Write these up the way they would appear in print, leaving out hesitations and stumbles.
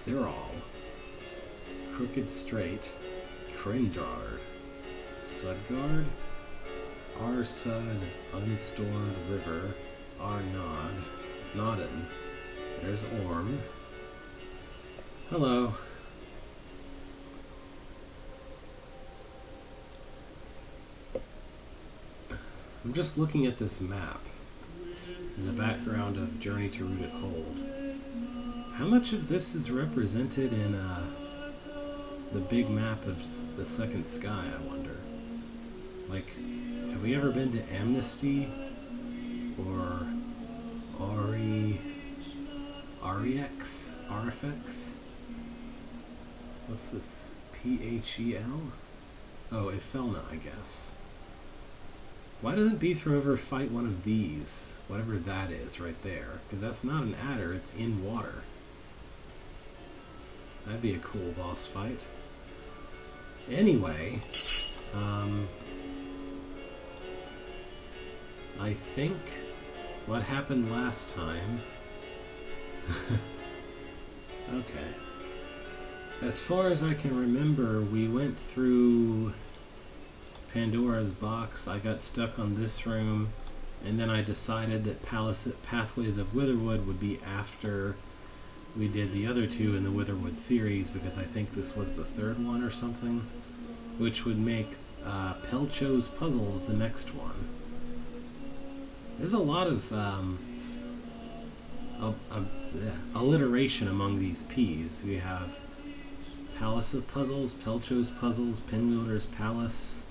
Thirol, Crooked Strait, Krindrar, Sudgard, Arsud, Unstored River, Arnod, Nodden. There's Orm. Hello. I'm just looking at this map in the background of Journey to Rooted Hold. How much of this is represented in the big map of the Second Sky, I wonder? Like, have we ever been to Amnesty? Or Ariex? Arifex? What's this? P-H-E-L? Oh, Ifelna, I guess. Why doesn't Beethro ever fight one of these? Whatever that is right there. Because that's not an adder, it's in water. That'd be a cool boss fight. Anyway, I think what happened last time... Okay. As far as I can remember, we went through Pandora's box. I got stuck on this room, and then I decided that Pathways of Witherwood would be after we did the other two in the Witherwood series, because I think this was the third one or something, which would make Pelcho's Puzzles the next one. There's a lot of alliteration among these P's. We have Palace of Puzzles, Pelcho's Puzzles, Pinwielder's Palace.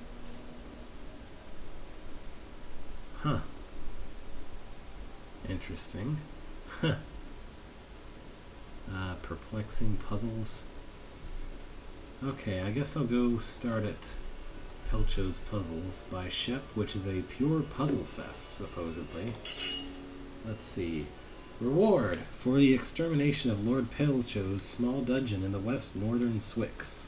Huh. Interesting. Huh. Perplexing Puzzles. Okay, I guess I'll go start at Pelcho's Puzzles by Shep, which is a pure puzzle fest, supposedly. Let's see. Reward for the extermination of Lord Pelcho's small dungeon in the west northern Swix.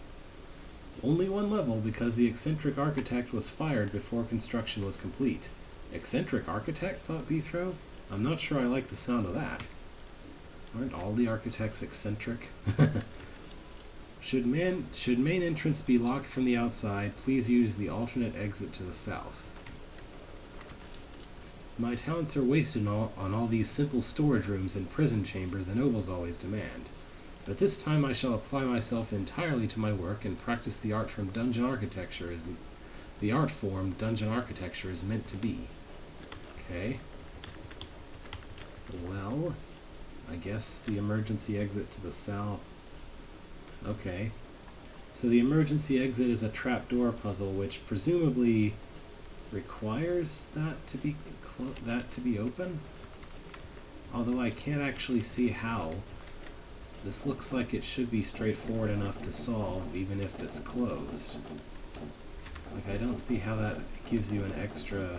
Only one level because the eccentric architect was fired before construction was complete. Eccentric architect, thought Beethro? I'm not sure I like the sound of that. Aren't all the architects eccentric? Should main entrance be locked from the outside, please use the alternate exit to the south. My talents are wasted on all these simple storage rooms and prison chambers the nobles always demand. But this time I shall apply myself entirely to my work and practice the art from dungeon architecture as the art form dungeon architecture is meant to be. Okay. Well, I guess the emergency exit to the south. Okay. So the emergency exit is a trapdoor puzzle, which presumably requires that to be open. Although I can't actually see how. This looks like it should be straightforward enough to solve, even if it's closed. Like, I don't see how that gives you an extra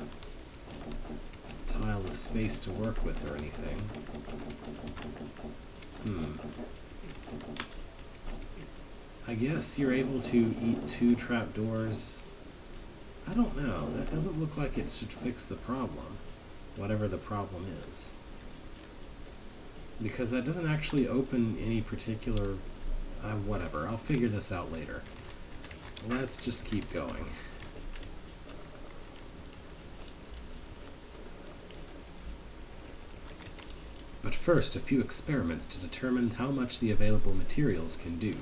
tile of space to work with or anything. I guess you're able to eat 2 trapdoors. I don't know. That doesn't look like it should fix the problem, whatever the problem is. Because that doesn't actually open any particular... whatever. I'll figure this out later. Let's just keep going. But first, a few experiments to determine how much the available materials can do.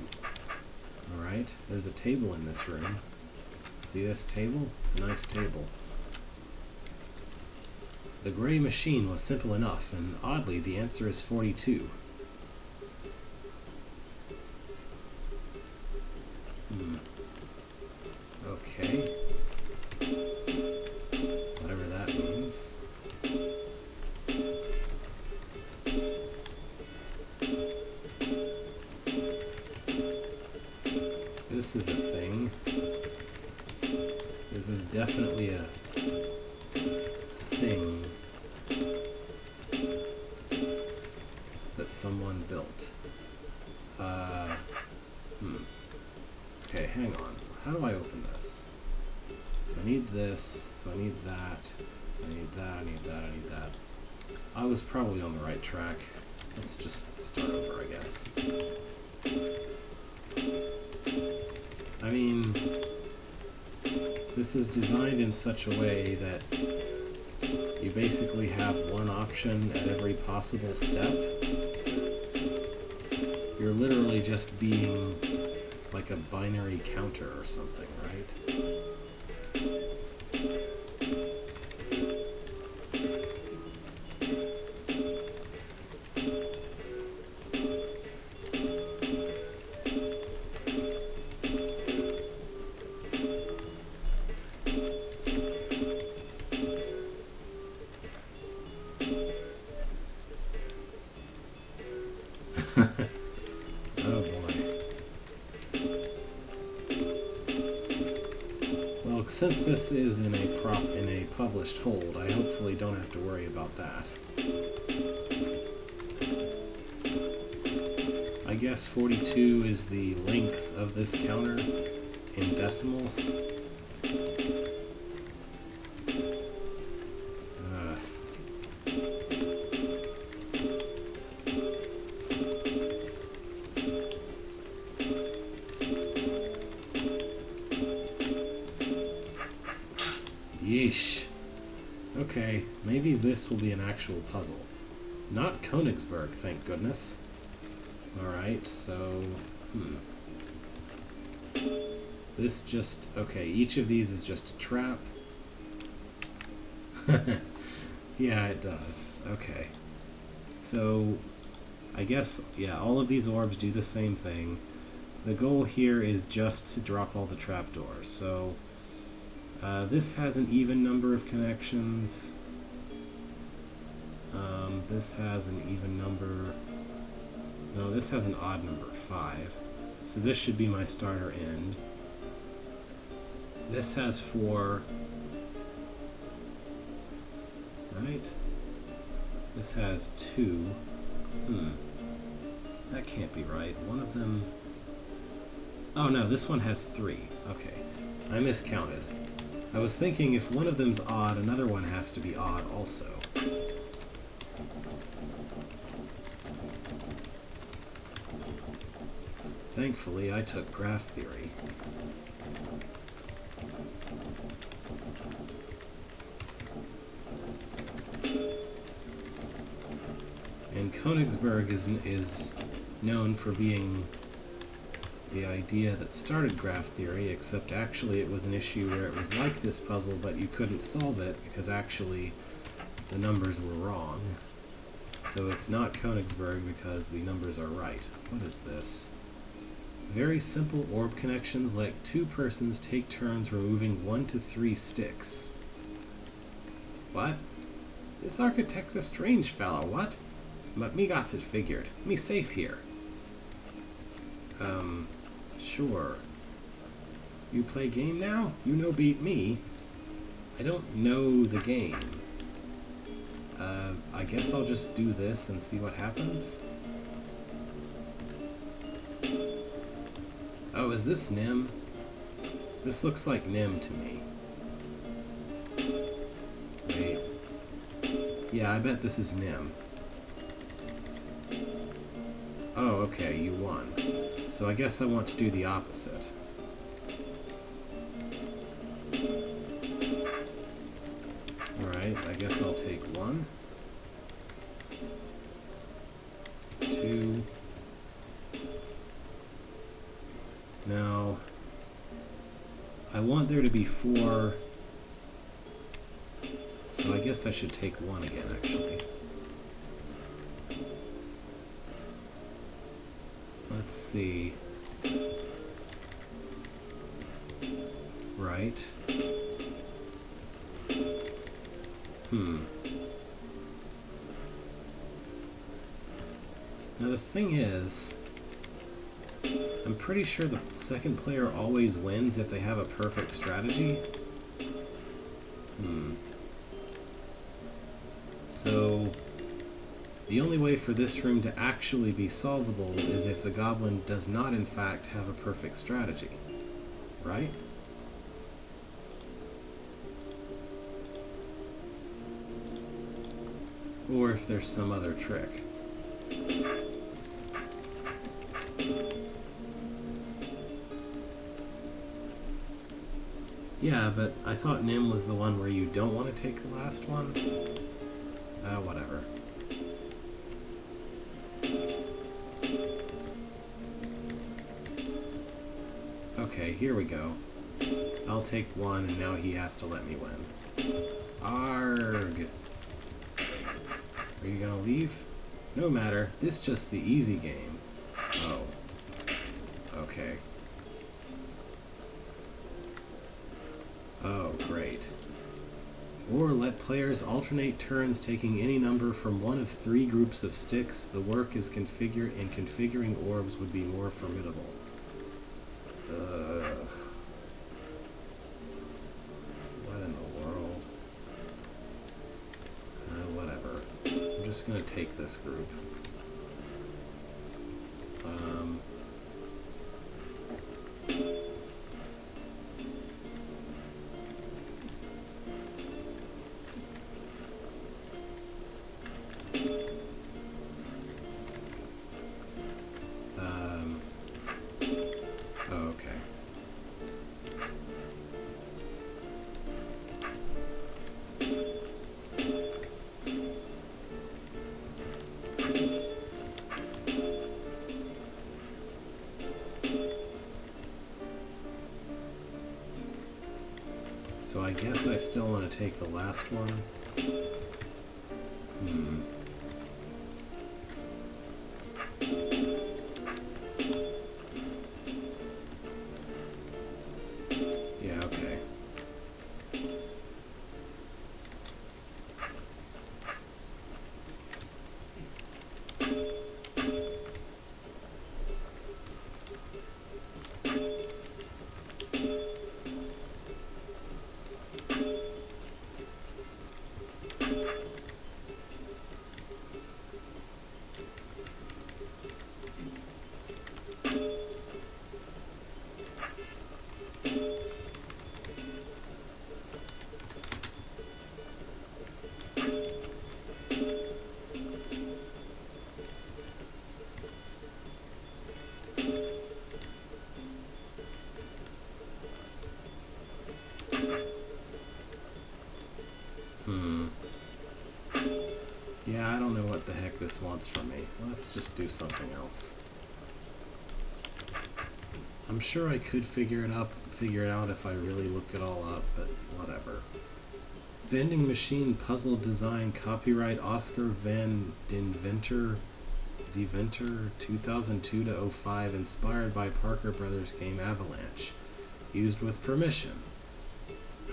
Alright, there's a table in this room. See this table? It's a nice table. The gray machine was simple enough, and oddly, the answer is 42. Okay. Whatever that means. This is a thing. This is definitely a thing that someone built. Okay, hang on. How do I open this? So I need this, so I need that, I need that, I need that, I need that. I was probably on the right track. Let's just start over, I guess. this is designed in such a way that you basically have one option at every possible step. You're literally just being like a binary counter or something, right? Oh boy. Well, since this is in a published hold, I hopefully don't have to worry about that. I guess 42 is the length of this counter in decimal. Yeesh. Okay, maybe this will be an actual puzzle. Not Königsberg, thank goodness. Alright, so... This just... Okay, each of these is just a trap. Yeah, it does. Okay. So, I guess, yeah, all of these orbs do the same thing. The goal here is just to drop all the trapdoors. So, this has an even number of connections. This has an even number. No, this has an odd number, 5. So this should be my starter end. This has 4. Right? This has 2. That can't be right. One of them... Oh no, this one has 3. Okay. I miscounted. I was thinking if one of them's odd, another one has to be odd also. Thankfully, I took graph theory. And Königsberg is known for being the idea that started graph theory, except actually it was an issue where it was like this puzzle, but you couldn't solve it because actually the numbers were wrong. So it's not Königsberg because the numbers are right. What is this? Very simple orb connections let 2 persons take turns removing 1 to 3 sticks. What? This architect's a strange fellow, what? But me gots it figured. Me safe here. Sure. You play game now? You no beat me. I don't know the game. I guess I'll just do this and see what happens. Oh, is this Nim? This looks like Nim to me. Wait. Yeah, I bet this is Nim. Oh, okay, you won. So I guess I want to do the opposite. Alright, I guess I'll take 1, 2. Now, I want there to be 4, so I guess I should take 1 again, actually. Let's see. Right. Now the thing is, I'm pretty sure the second player always wins if they have a perfect strategy. So, the only way for this room to actually be solvable is if the goblin does not in fact have a perfect strategy. Right? Or if there's some other trick. Yeah, but I thought Nim was the one where you don't want to take the last one. Whatever. Okay, here we go. I'll take one, and now he has to let me win. Arg! Are you gonna leave? No matter, this just the easy game. Oh. Okay. Oh, great. Or let players alternate turns taking any number from one of 3 groups of sticks. The work is configuring orbs would be more formidable. Ugh. What in the world? Whatever. I'm just gonna take this group. Okay. So I guess I still want to take the last one. Yeah, okay. Yeah, I don't know what the heck this wants from me. Let's just do something else. I'm sure I could figure it out if I really looked it all up, but whatever. Vending machine puzzle design, copyright Oscar Van Deventer 2002 to 05, inspired by Parker Brothers game Avalanche. Used with permission.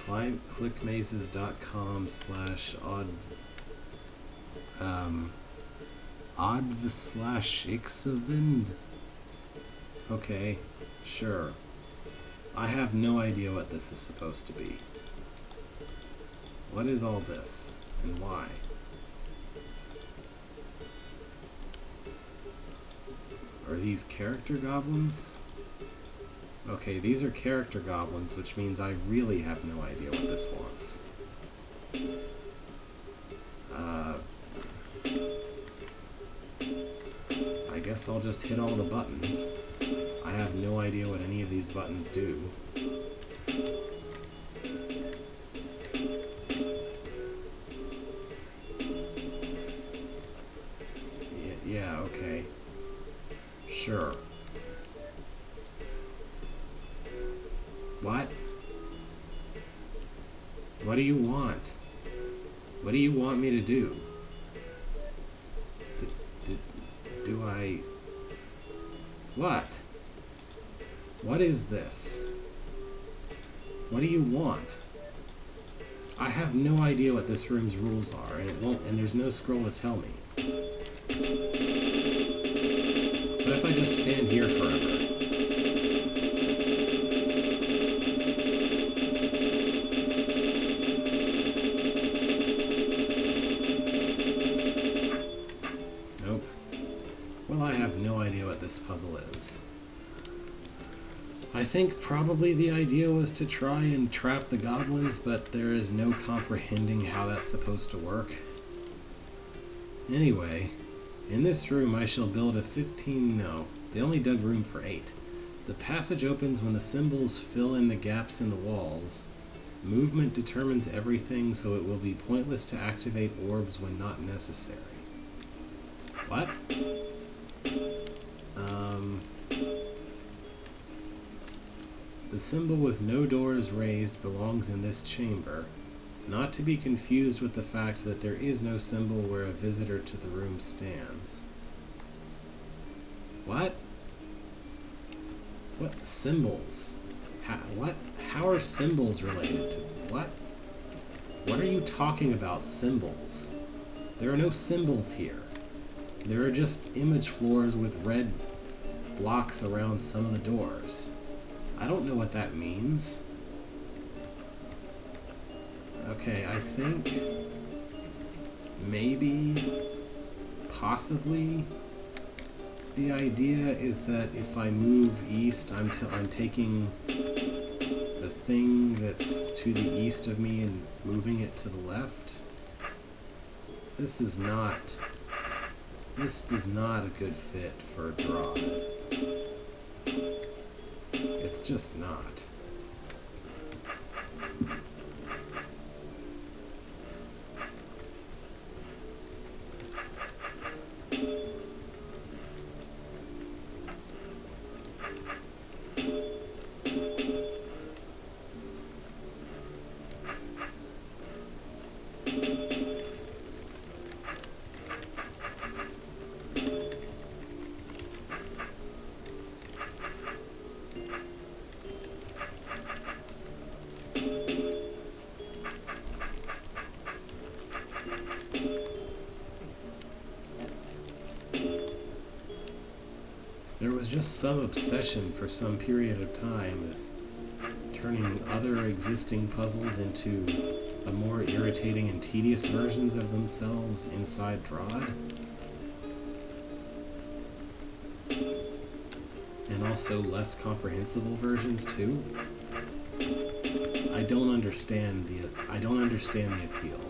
clickmazes.com/oddv/ixavind. Okay, sure. I have no idea what this is supposed to be. What is all this, and why? Are these character goblins? Okay, these are character goblins, which means I really have no idea what this wants. I guess I'll just hit all the buttons. I have no idea what any of these buttons do. Yeah, okay. Sure. What? What do you want? What do you want me to do? Do I... What? What is this? What do you want? I have no idea what this room's rules are, and there's no scroll to tell me. What if I just stand here forever? Nope. Well, I have no idea what this puzzle is. I think probably the idea was to try and trap the goblins, but there is no comprehending how that's supposed to work. Anyway, in this room I shall build a 15... no, they only dug room for 8. The passage opens when the symbols fill in the gaps in the walls. Movement determines everything, so it will be pointless to activate orbs when not necessary. What? The symbol with no doors raised belongs in this chamber, not to be confused with the fact that there is no symbol where a visitor to the room stands. What? What symbols? What? How are symbols related to what? What are you talking about, symbols? There are no symbols here. There are just image floors with red blocks around some of the doors. I don't know what that means. Okay, I think maybe, possibly, the idea is that if I move east, I'm taking the thing that's to the east of me and moving it to the left. This does not a good fit for a Drod. It's just not. There was just some obsession for some period of time with turning other existing puzzles into a more irritating and tedious versions of themselves inside Drod. And also less comprehensible versions too. I don't understand the appeal.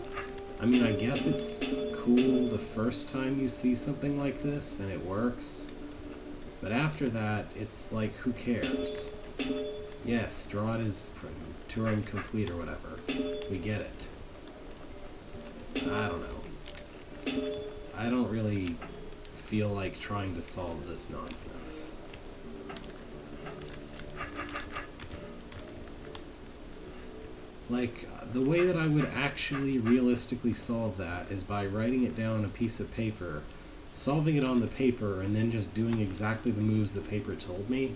I mean, I guess it's cool the first time you see something like this and it works. But after that, it's like, who cares? Yes, Drod is Turing complete or whatever. We get it. I don't know. I don't really feel like trying to solve this nonsense. Like, the way that I would actually realistically solve that is by writing it down on a piece of paper, solving it on the paper, and then just doing exactly the moves the paper told me.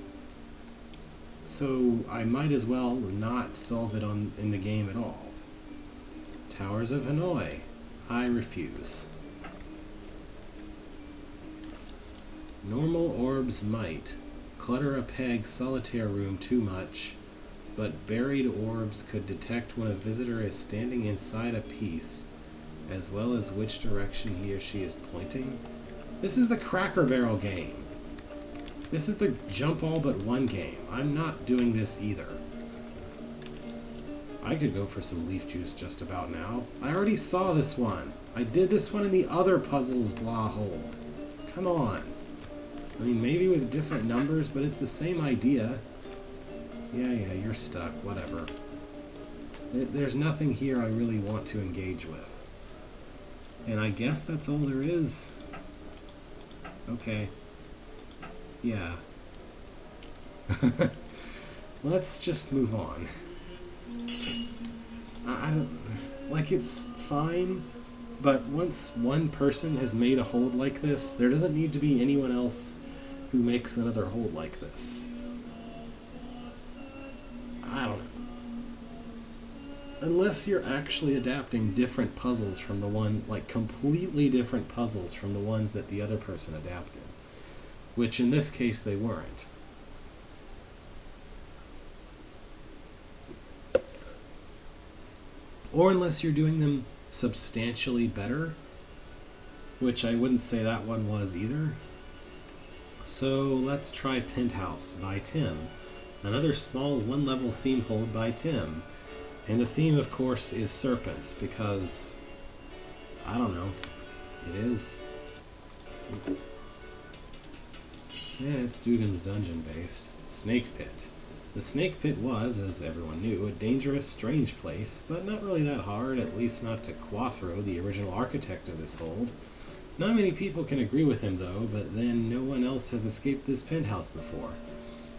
So I might as well not solve it in the game at all. Towers of Hanoi. I refuse. Normal orbs might clutter a peg solitaire room too much, but buried orbs could detect when a visitor is standing inside a piece, as well as which direction he or she is pointing. This is the Cracker Barrel game. This is the Jump All But One game. I'm not doing this either. I could go for some leaf juice just about now. I already saw this one. I did this one in the other puzzles blah hole. Come on. I mean, maybe with different numbers, but it's the same idea. Yeah, you're stuck. Whatever. There's nothing here I really want to engage with. And I guess that's all there is. Okay. Yeah. Let's just move on. I don't... Like, it's fine, but once one person has made a hold like this, there doesn't need to be anyone else who makes another hold like this. I don't know. Unless you're actually adapting different puzzles from the one, like completely different puzzles from the ones that the other person adapted. Which in this case they weren't. Or unless you're doing them substantially better, which I wouldn't say that one was either. So let's try Penthouse by Tim. Another small one-level theme hold by Tim. And the theme, of course, is serpents, because, I don't know, it is. Yeah, it's Dugan's Dungeon based. Snake Pit. The snake pit was, as everyone knew, a dangerous, strange place, but not really that hard, at least not to Quathro, the original architect of this hold. Not many people can agree with him, though, but then no one else has escaped this penthouse before.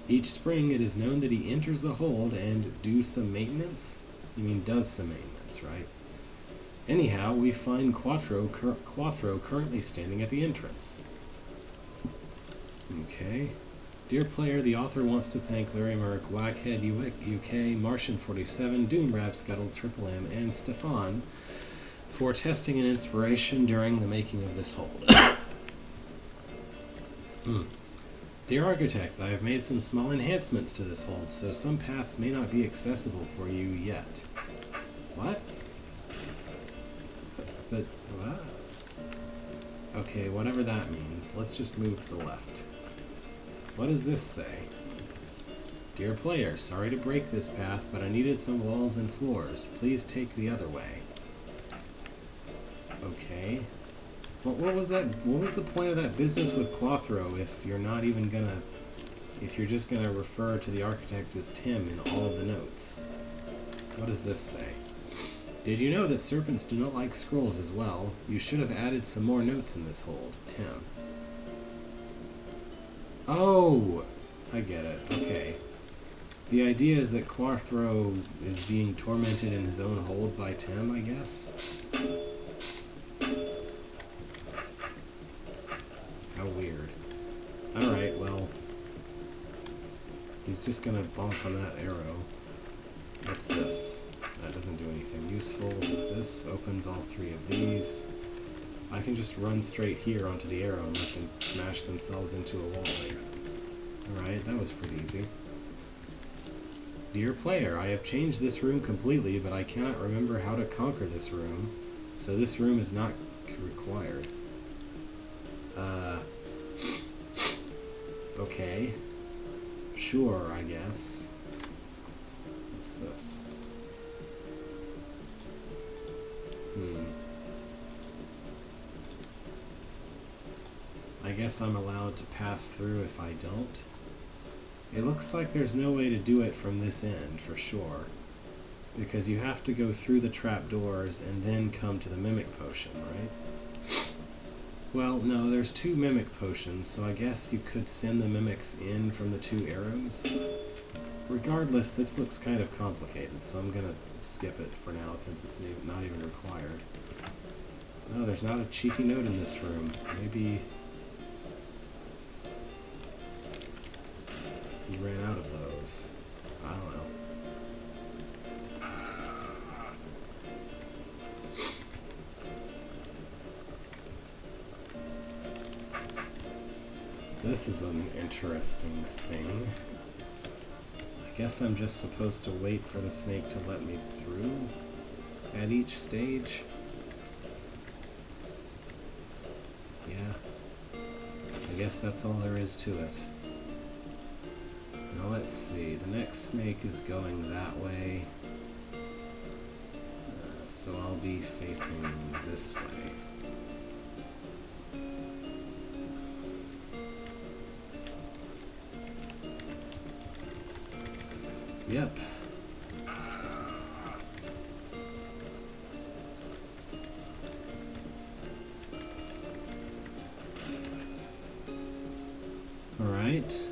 Each spring, it is known that he enters the hold and does some maintenance, right? Anyhow, we find Quathro currently standing at the entrance. Okay. Dear player, the author wants to thank Larry Merck, Whackhead UK, Martian 47, Doomrap, Scuttle, Triple M, and Stefan for testing and inspiration during the making of this hold. Dear Architect, I have made some small enhancements to this hold, so some paths may not be accessible for you yet. What? But what? Okay, whatever that means. Let's just move to the left. What does this say? Dear player, sorry to break this path, but I needed some walls and floors. Please take the other way. Okay. Well, what was that? What was the point of that business with Quathro if you're not even gonna... if you're just gonna refer to the architect as Tim in all of the notes? What does this say? Did you know that serpents do not like scrolls as well? You should have added some more notes in this hold. Tim. Oh! I get it. Okay. The idea is that Quathro is being tormented in his own hold by Tim, I guess? How weird. Alright, well... he's just gonna bonk on that arrow. What's this? That doesn't do anything useful. This opens all three of these. I can just run straight here onto the arrow and let them smash themselves into a wall. Alright, that was pretty easy. Dear player, I have changed this room completely, but I cannot remember how to conquer this room, so this room is not required. Okay. Sure, I guess. What's this? I guess I'm allowed to pass through if I don't. It looks like there's no way to do it from this end, for sure. Because you have to go through the trapdoors and then come to the Mimic Potion, right? Well, no, there's 2 Mimic Potions, so I guess you could send the Mimics in from the 2 arrows. Regardless, this looks kind of complicated, so I'm gonna skip it for now since it's not even required. No, there's not a cheeky note in this room. Maybe... he ran out of those. I don't know. This is an interesting thing. I guess I'm just supposed to wait for the snake to let me through at each stage. Yeah. I guess that's all there is to it. Now let's see. The next snake is going that way. So I'll be facing this way. Yep. Alright.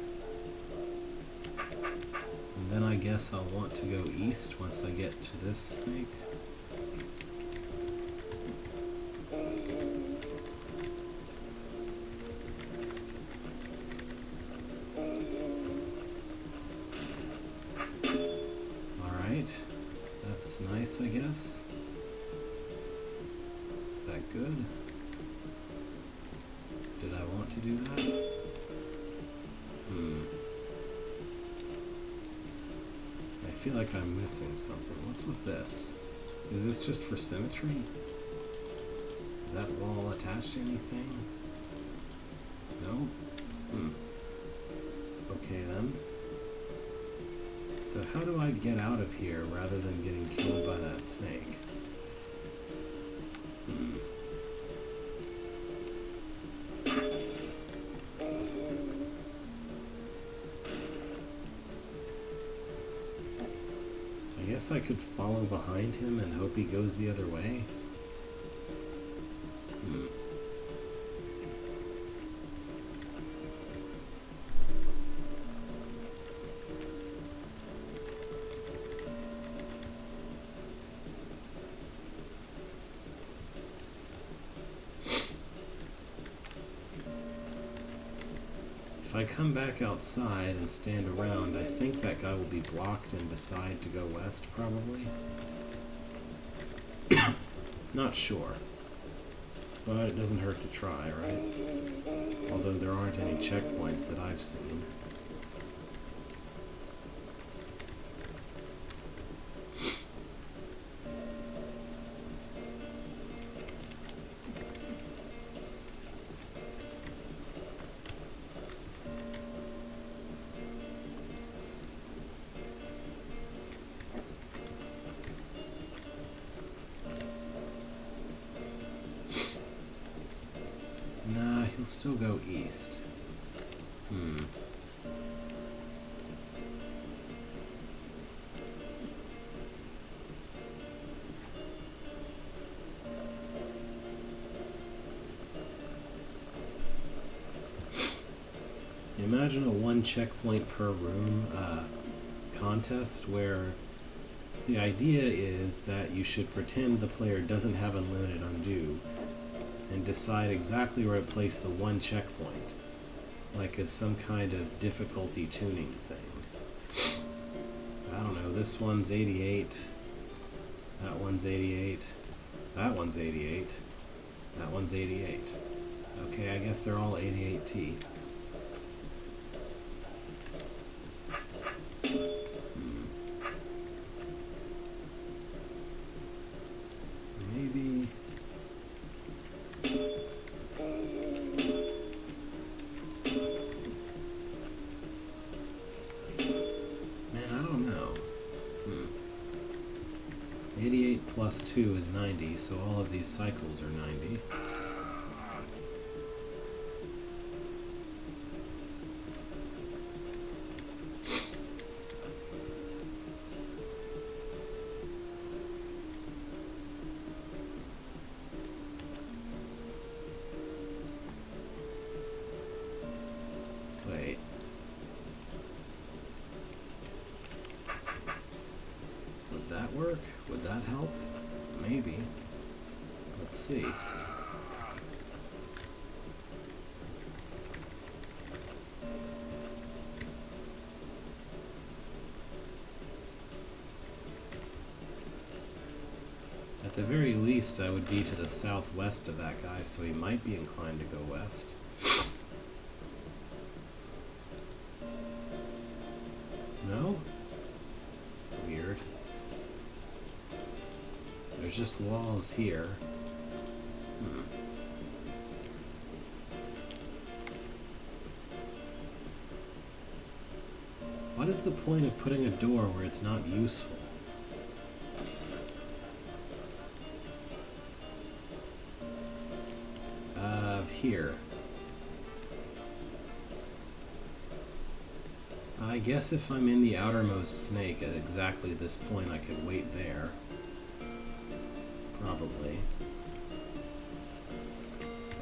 And then I guess I'll want to go east once I get to this snake. That's nice, I guess. Is that good? Did I want to do that? I feel like I'm missing something. What's with this? Is this just for symmetry? Is that wall attached to anything? No? Okay then. So how do I get out of here rather than getting killed by that snake? I guess I could follow behind him and hope he goes the other way. If I come back outside and stand around, I think that guy will be blocked and decide to go west, probably. Not sure. But it doesn't hurt to try, right? Although there aren't any checkpoints that I've seen. Nah, he'll still go east. Imagine a one checkpoint per room contest where the idea is that you should pretend the player doesn't have unlimited undo and decide exactly where to place the one checkpoint, like as some kind of difficulty tuning thing. I don't know, this one's 88, that one's 88, that one's 88, that one's 88. Okay, I guess they're all 88T. Maybe... Man, I don't know. 88 plus 2 is 90, so all of these cycles are 90. Wait. Would that work? Would that help? Maybe. Let's see. At the very least, I would be to the southwest of that guy, so he might be inclined to go west. No? Weird. There's just walls here. What is the point of putting a door where it's not useful? Here. I guess if I'm in the outermost snake at exactly this point, I could wait there. Probably.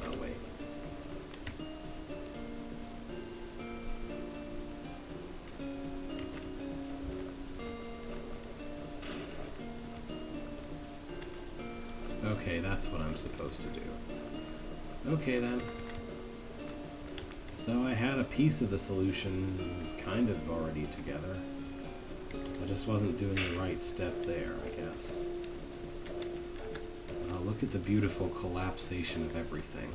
Oh, wait. Okay, that's what I'm supposed to do. Okay then. So I had a piece of the solution kind of already together. I just wasn't doing the right step there, I guess. Look at the beautiful collapsation of everything.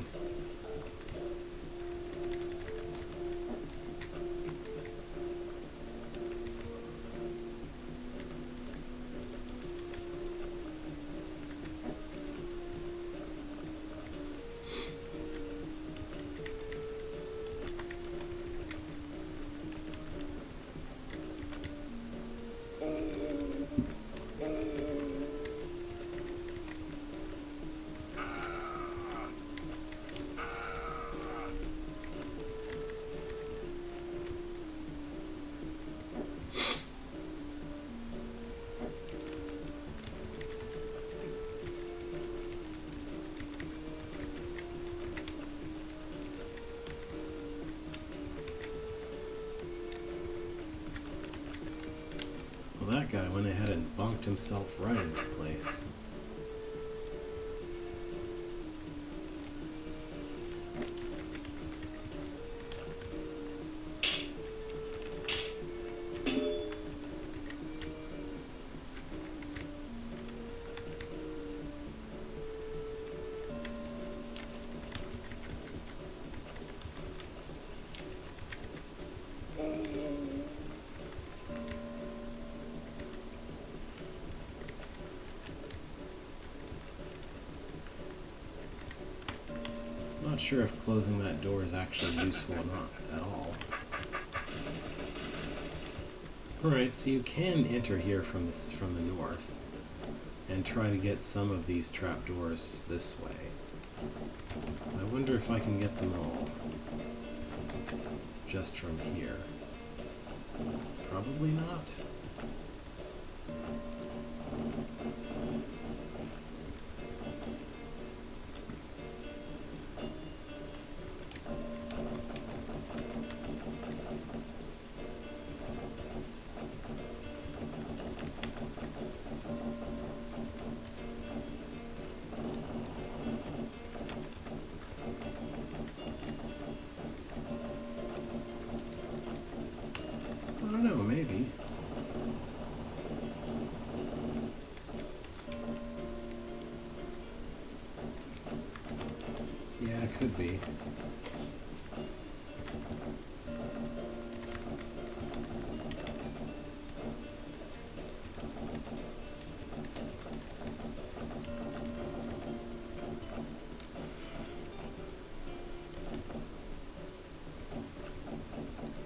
Well, that guy went ahead and bonked himself right into place. Not sure if closing that door is actually useful or not at all. Alright, so you can enter here from the north and try to get some of these trapdoors this way. I wonder if I can get them all just from here. Probably not. I don't know, maybe. Yeah, it could be.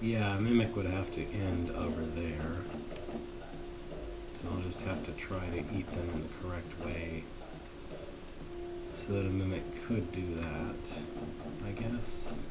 Yeah, Mimic would have to end over there. So I'll just have to try to eat them in the correct way so that a Mimic could do that, I guess.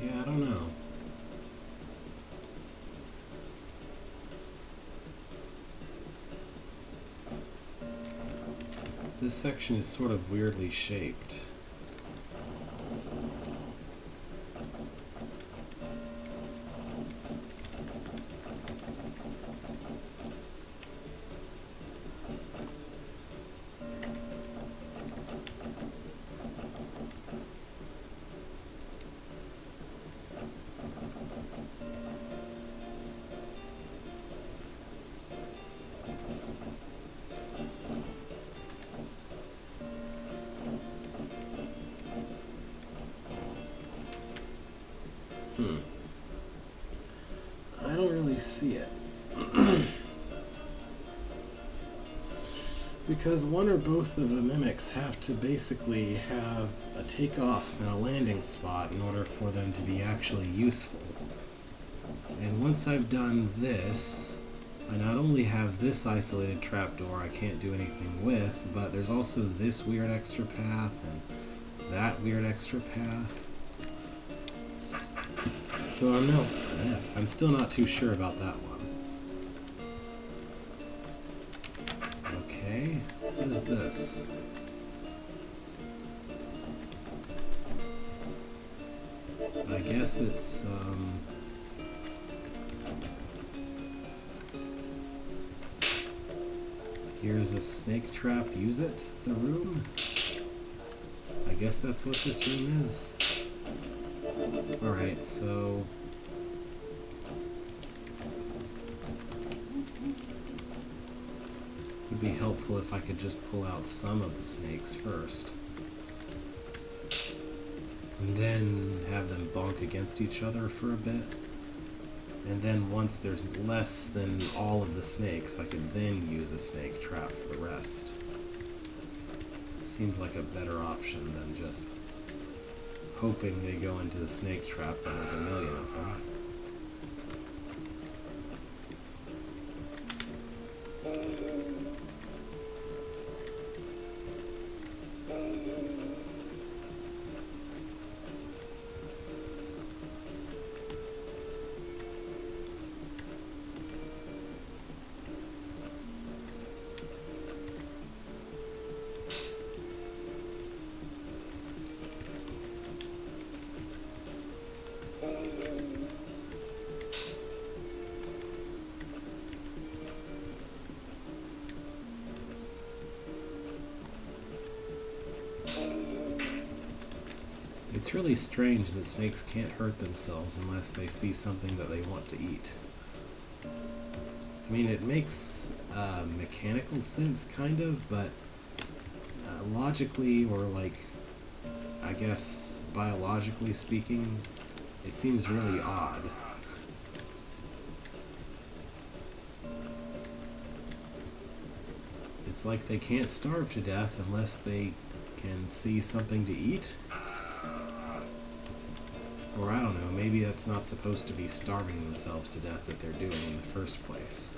Yeah, I don't know. This section is sort of weirdly shaped. I don't really see it. Because one or both of the Mimics have to basically have a takeoff and a landing spot in order for them to be actually useful. And once I've done this, I not only have this isolated trapdoor I can't do anything with, but there's also this weird extra path and that weird extra path. So I'm still not too sure about that one. Okay, what is this? I guess it's, here's a snake trap, use it, the room? I guess that's what this room is. Alright, so... it'd be helpful if I could just pull out some of the snakes first. And then have them bonk against each other for a bit. And then once there's less than all of the snakes, I can then use a snake trap for the rest. Seems like a better option than just hoping they go into the snake trap when there's a million of them. It's really strange that snakes can't hurt themselves unless they see something that they want to eat. I mean, it makes mechanical sense, kind of, but logically, or like, I guess, biologically speaking, it seems really odd. It's like they can't starve to death unless they can see something to eat. Or I don't know, maybe that's not supposed to be starving themselves to death that they're doing in the first place.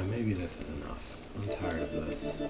Maybe this is enough. I'm tired of this.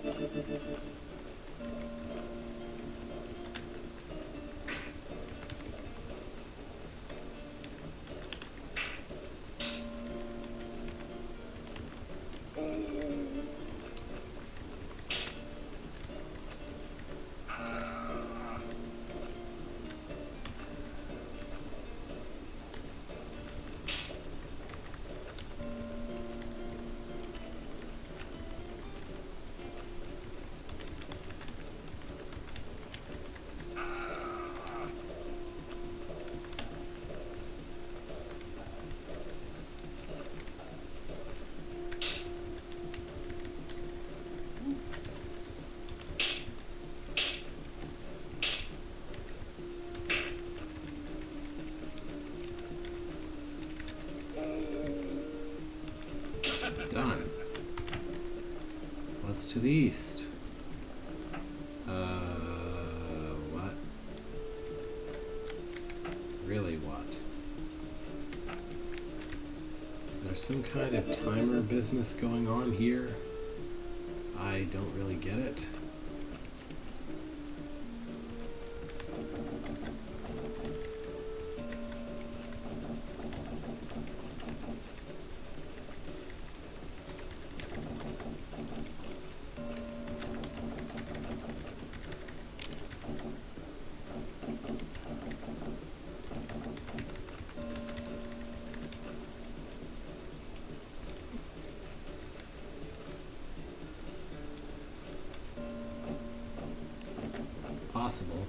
Done. What's to the east? What? Really what? There's some kind of timer business going on here. I don't really get it. Possible.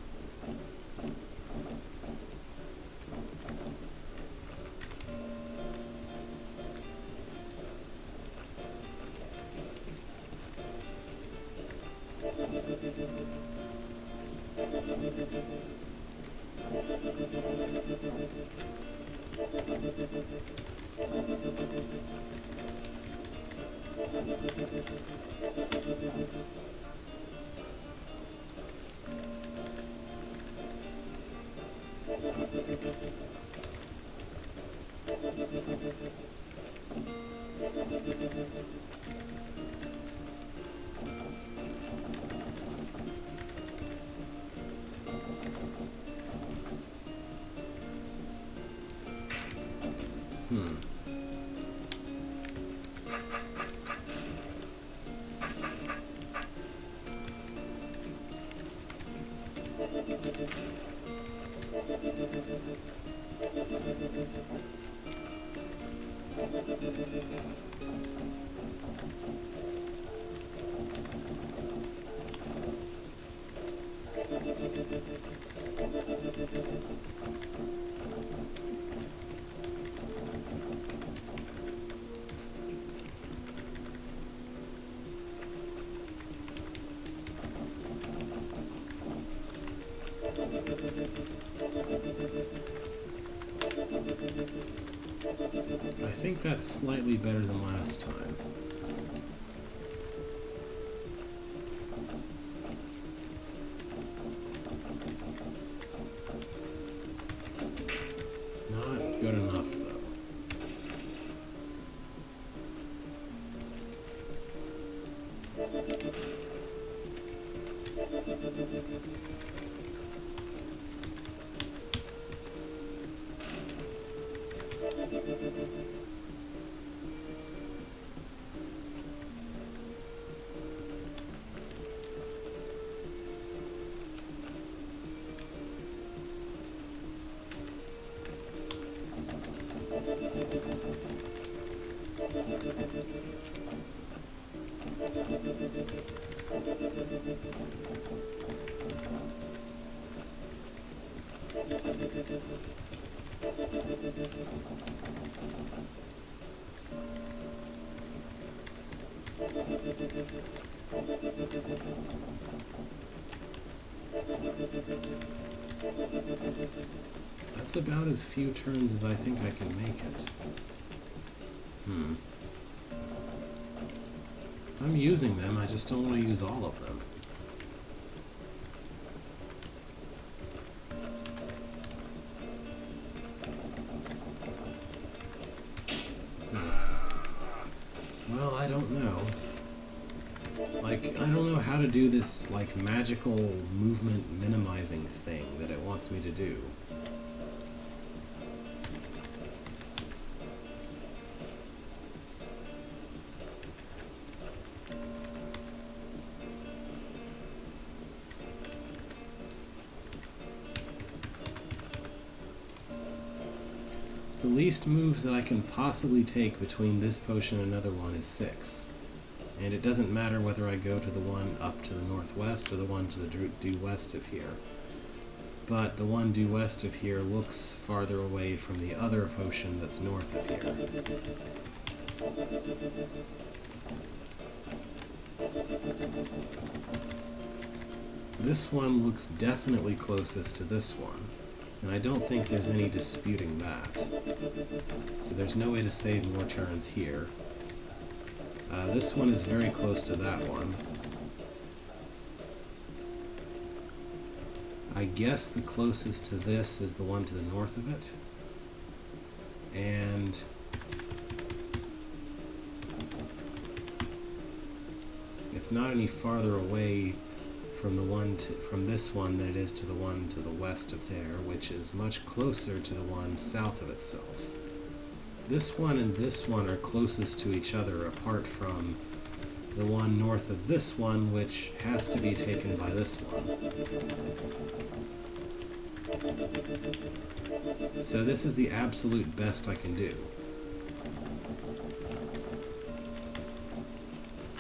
think that's slightly better than last time. Not good enough, though. That's about as few turns as I think I can make it. I'm using them, I just don't want to use all of them. Well, I don't know. Like, I don't know how to do this, like, magical movement minimizing thing that it wants me to do. The least moves that I can possibly take between this potion and another one is 6. And it doesn't matter whether I go to the one up to the northwest or the one to the due west of here. But the one due west of here looks farther away from the other potion that's north of here. This one looks definitely closest to this one. And I don't think there's any disputing that. So there's no way to save more turns here. This one is very close to that one. I guess the closest to this is the one to the north of it. And it's not any farther away from the one from this one than it is to the one to the west of there, which is much closer to the one south of itself. This one and this one are closest to each other, apart from the one north of this one, which has to be taken by this one. So this is the absolute best I can do.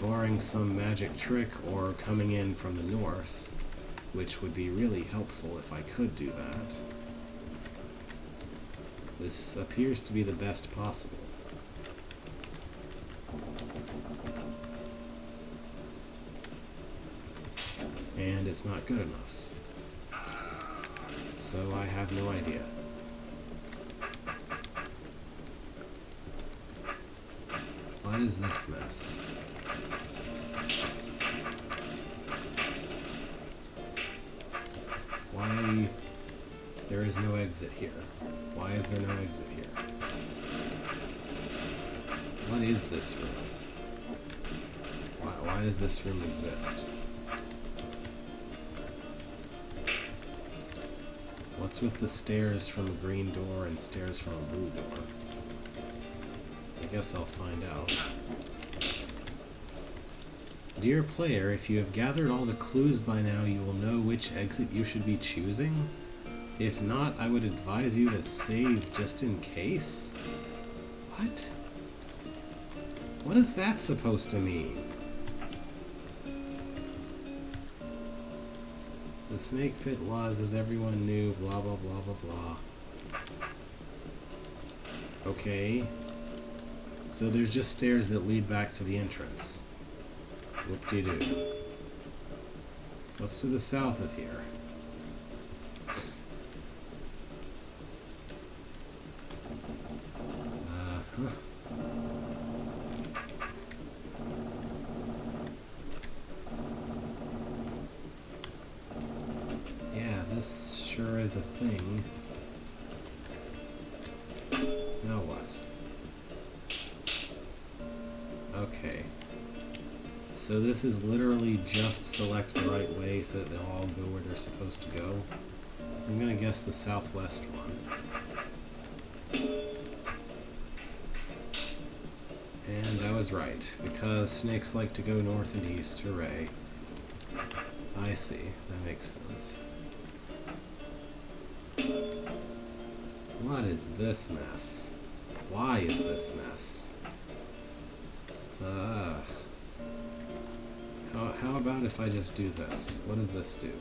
Barring some magic trick or coming in from the north, which would be really helpful if I could do that. This appears to be the best possible. And it's not good enough. So I have no idea. What is this mess? Why there is no exit here? Why is there no exit here? What is this room? Why does this room exist? What's with the stairs from a green door and stairs from a blue door? I guess I'll find out. Dear player, if you have gathered all the clues by now, you will know which exit you should be choosing. If not, I would advise you to save just in case. What? What is that supposed to mean? The snake pit was, as everyone knew, blah blah blah blah blah. Okay. So there's just stairs that lead back to the entrance. Whoop-de-doo. What's to the south of here? sure is a thing. Now what? Okay. So this is literally just select the right way so that they'll all go where they're supposed to go. I'm gonna guess the southwest one. And I was right, because snakes like to go north and east. Hooray. I see. That makes sense. What is this mess? Why is this mess? How about if I just do this? What does this do?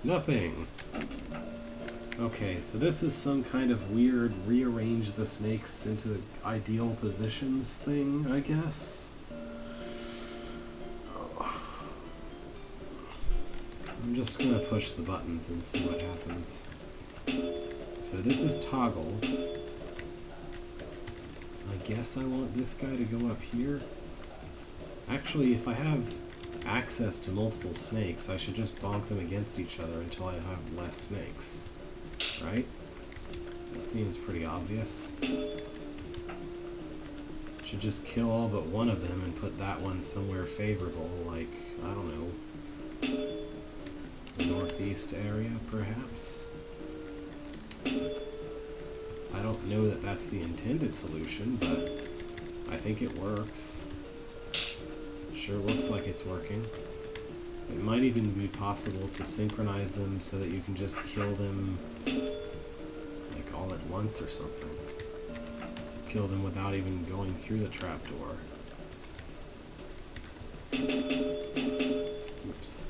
Nothing! Okay, so this is some kind of weird rearrange the snakes into ideal positions thing, I guess? I'm just gonna push the buttons and see what happens. So this is toggle. I guess I want this guy to go up here. Actually, if I have access to multiple snakes, I should just bonk them against each other until I have less snakes. Right? That seems pretty obvious. Should just kill all but one of them and put that one somewhere favorable, like, I don't know, the northeast area, perhaps? I don't know that that's the intended solution, but I think it works. Sure looks like it's working. It might even be possible to synchronize them so that you can just kill them like all at once or something. Kill them without even going through the trapdoor. Oops.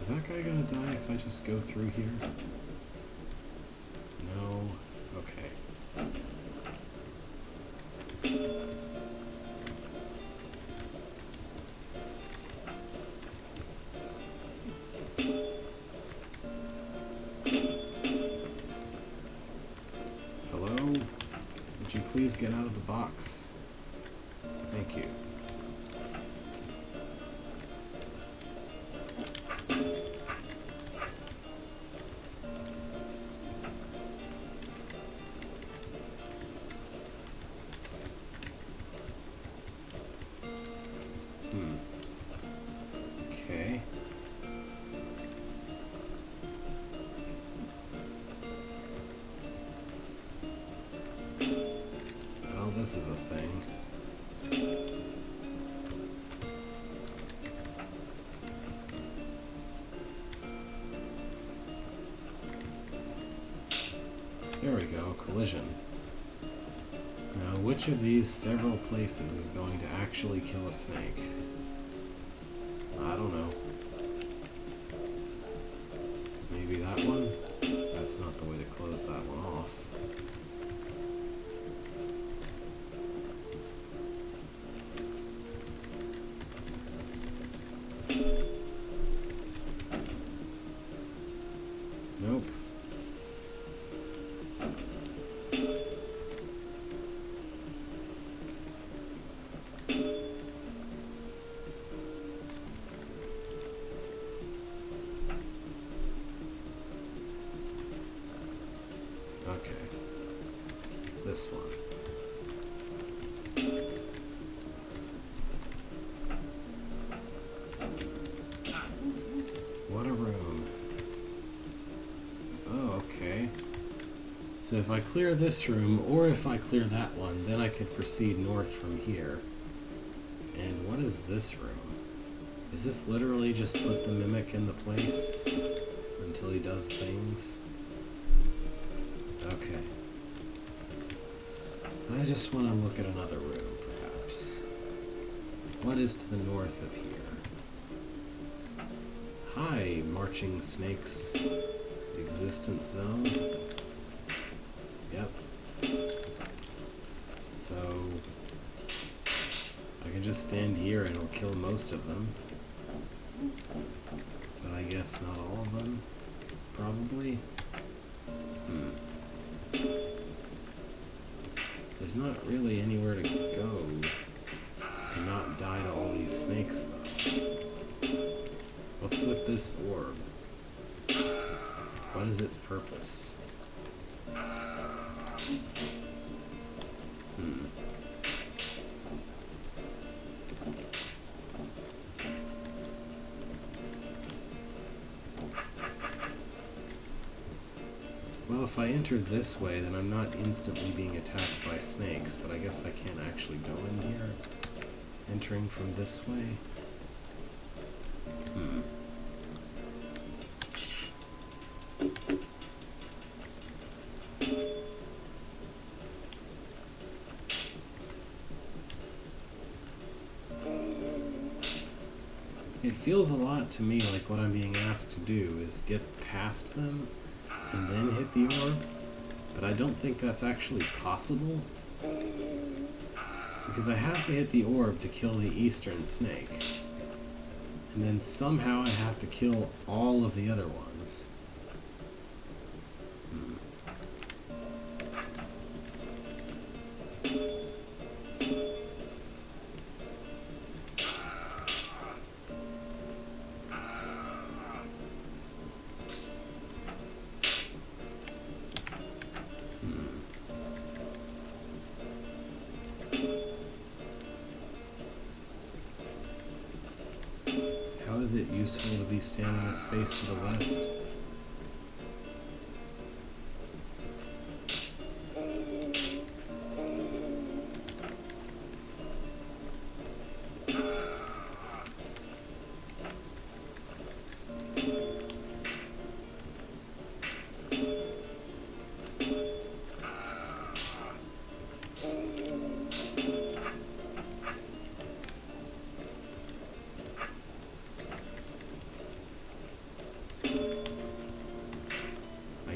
Is that guy gonna die if I just go through here? No. Okay. Hello? Would you please get out of the box? Thank you. Okay. Well, this is a thing. There we go, collision. Now, which of these several places is going to actually kill a snake? I don't know. Maybe that one? That's not the way to close that one off. Nope. Okay. This one. What a room. Oh, okay. So if I clear this room, or if I clear that one, then I could proceed north from here. And what is this room? Is this literally just put the mimic in the place until he does things? Okay. I just want to look at another room, perhaps. What is to the north of here? Hi, marching snakes. Existence zone. Yep. So I can just stand here and it'll kill most of them. but I guess not all of them. Probably. There's not really anywhere to go to not die to all these snakes, though. What's with this orb? What is its purpose? Well, if I enter this way, then I'm not instantly being attacked by snakes, but I guess I can't actually go in here, entering from this way. It feels a lot to me like what I'm being asked to do is get past them and then hit the orb, but I don't think that's actually possible, because I have to hit the orb to kill the eastern snake, and then somehow I have to kill all of the other ones. How is it useful to be standing a space to the west?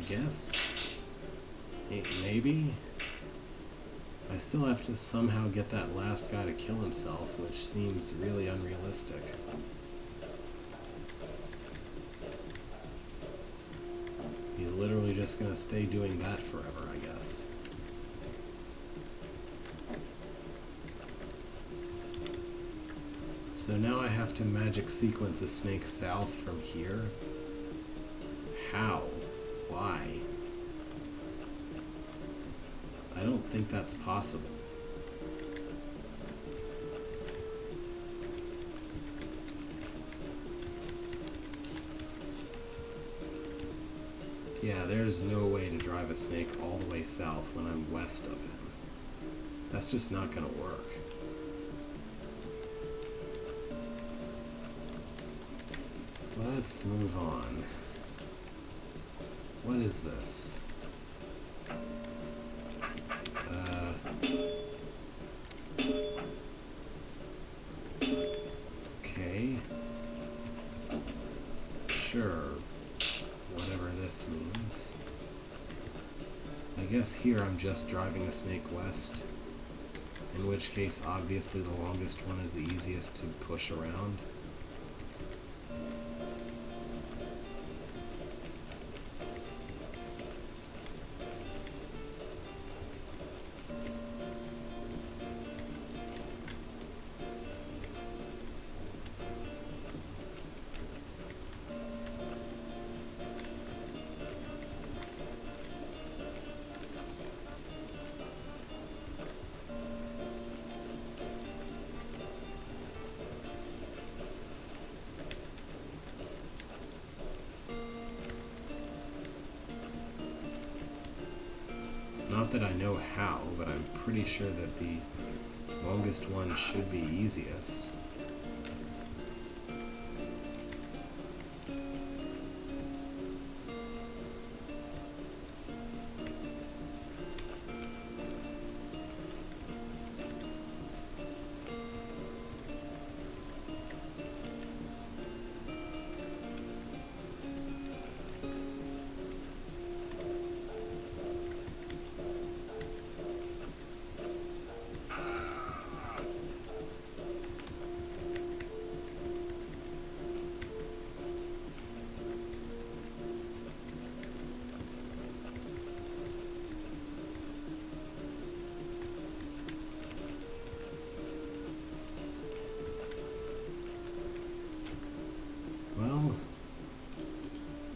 Guess? Maybe? I still have to somehow get that last guy to kill himself, which seems really unrealistic. He's literally just gonna stay doing that forever, I guess. So now I have to magic sequence a snake south from here? How? Why? I don't think that's possible. Yeah, there's no way to drive a snake all the way south when I'm west of him. That's just not gonna work. Let's move on. What is this? Okay. Sure. Whatever this means. I guess here I'm just driving a snake west, in which case obviously the longest one is the easiest to push around. Not that I know how, but I'm pretty sure that the longest one should be easiest.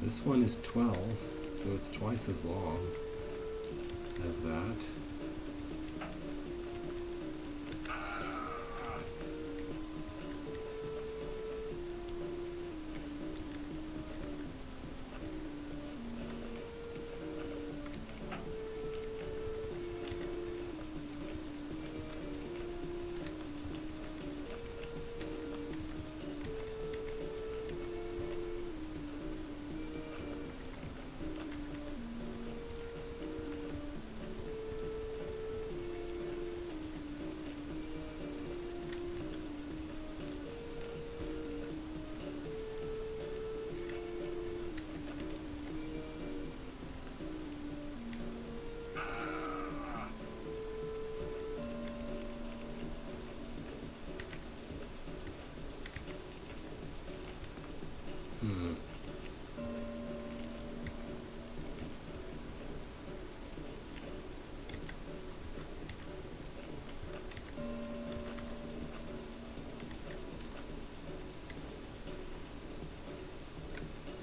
This one is 12, so it's twice as long as that.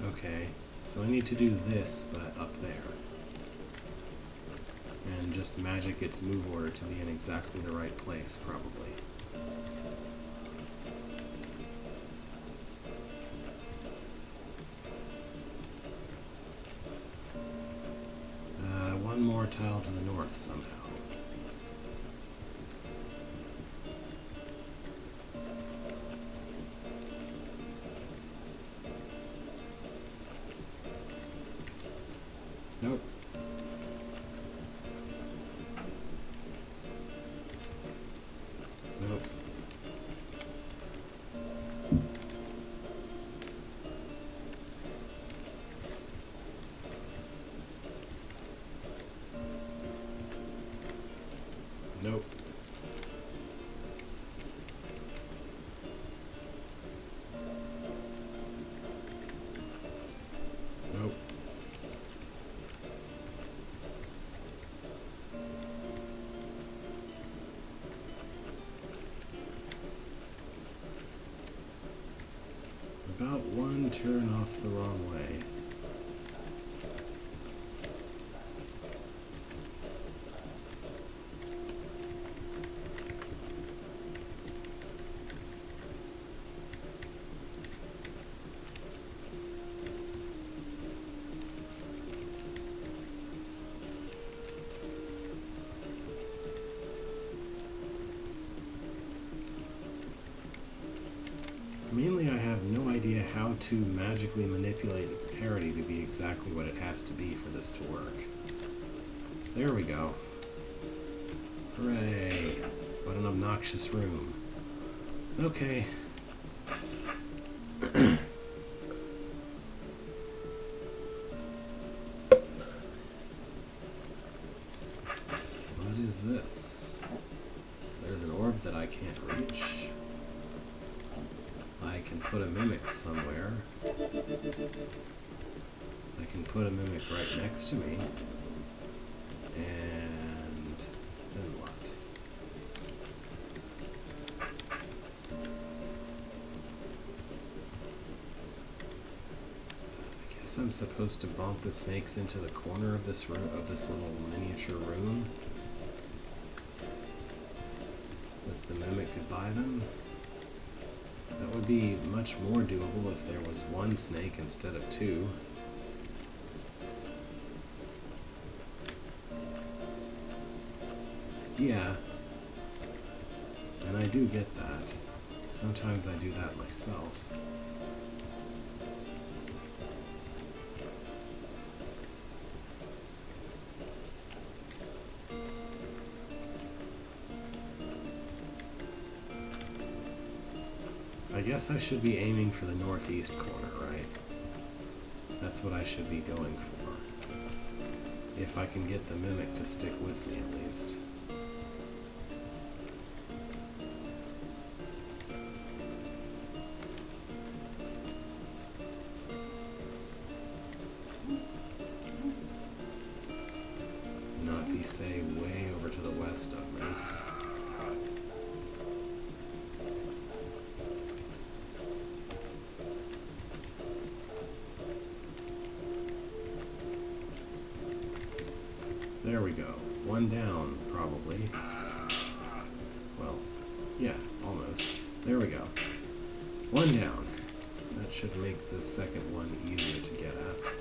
Okay, so I need to do this, but up there. And just magic its move order to be in exactly the right place, probably. One more tile to the north somehow. Nope. Nope. Nope. Nope. About one turn off the wrong way. Mainly I have no idea how to magically manipulate its parity to be exactly what it has to be for this to work. There we go. Hooray! What an obnoxious room. Okay. What is this? There's an orb that I can't reach. I can put a mimic somewhere. I can put a mimic right next to me. And then what? I guess I'm supposed to bump the snakes into the corner of this room, of this little miniature room. Let the mimic goodbye them. That would be much more doable if there was one snake instead of two. Yeah. And I do get that. Sometimes I do that myself. I guess I should be aiming for the northeast corner, right? That's what I should be going for. If I can get the mimic to stick with me, at least. Not be, say, way over to the west of me. There we go. One down, probably. Well, yeah, almost. There we go. One down. That should make the second one easier to get at.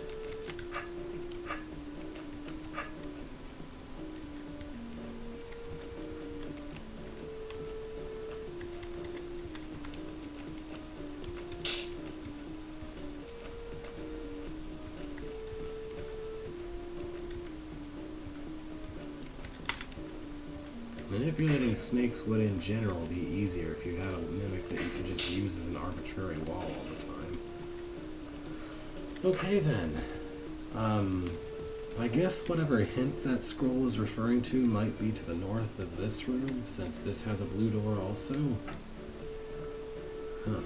Manipulating snakes would in general be easier if you had a mimic that you could just use as an arbitrary wall all the time. Okay then. I guess whatever hint that scroll is referring to might be to the north of this room, since this has a blue door also. Huh.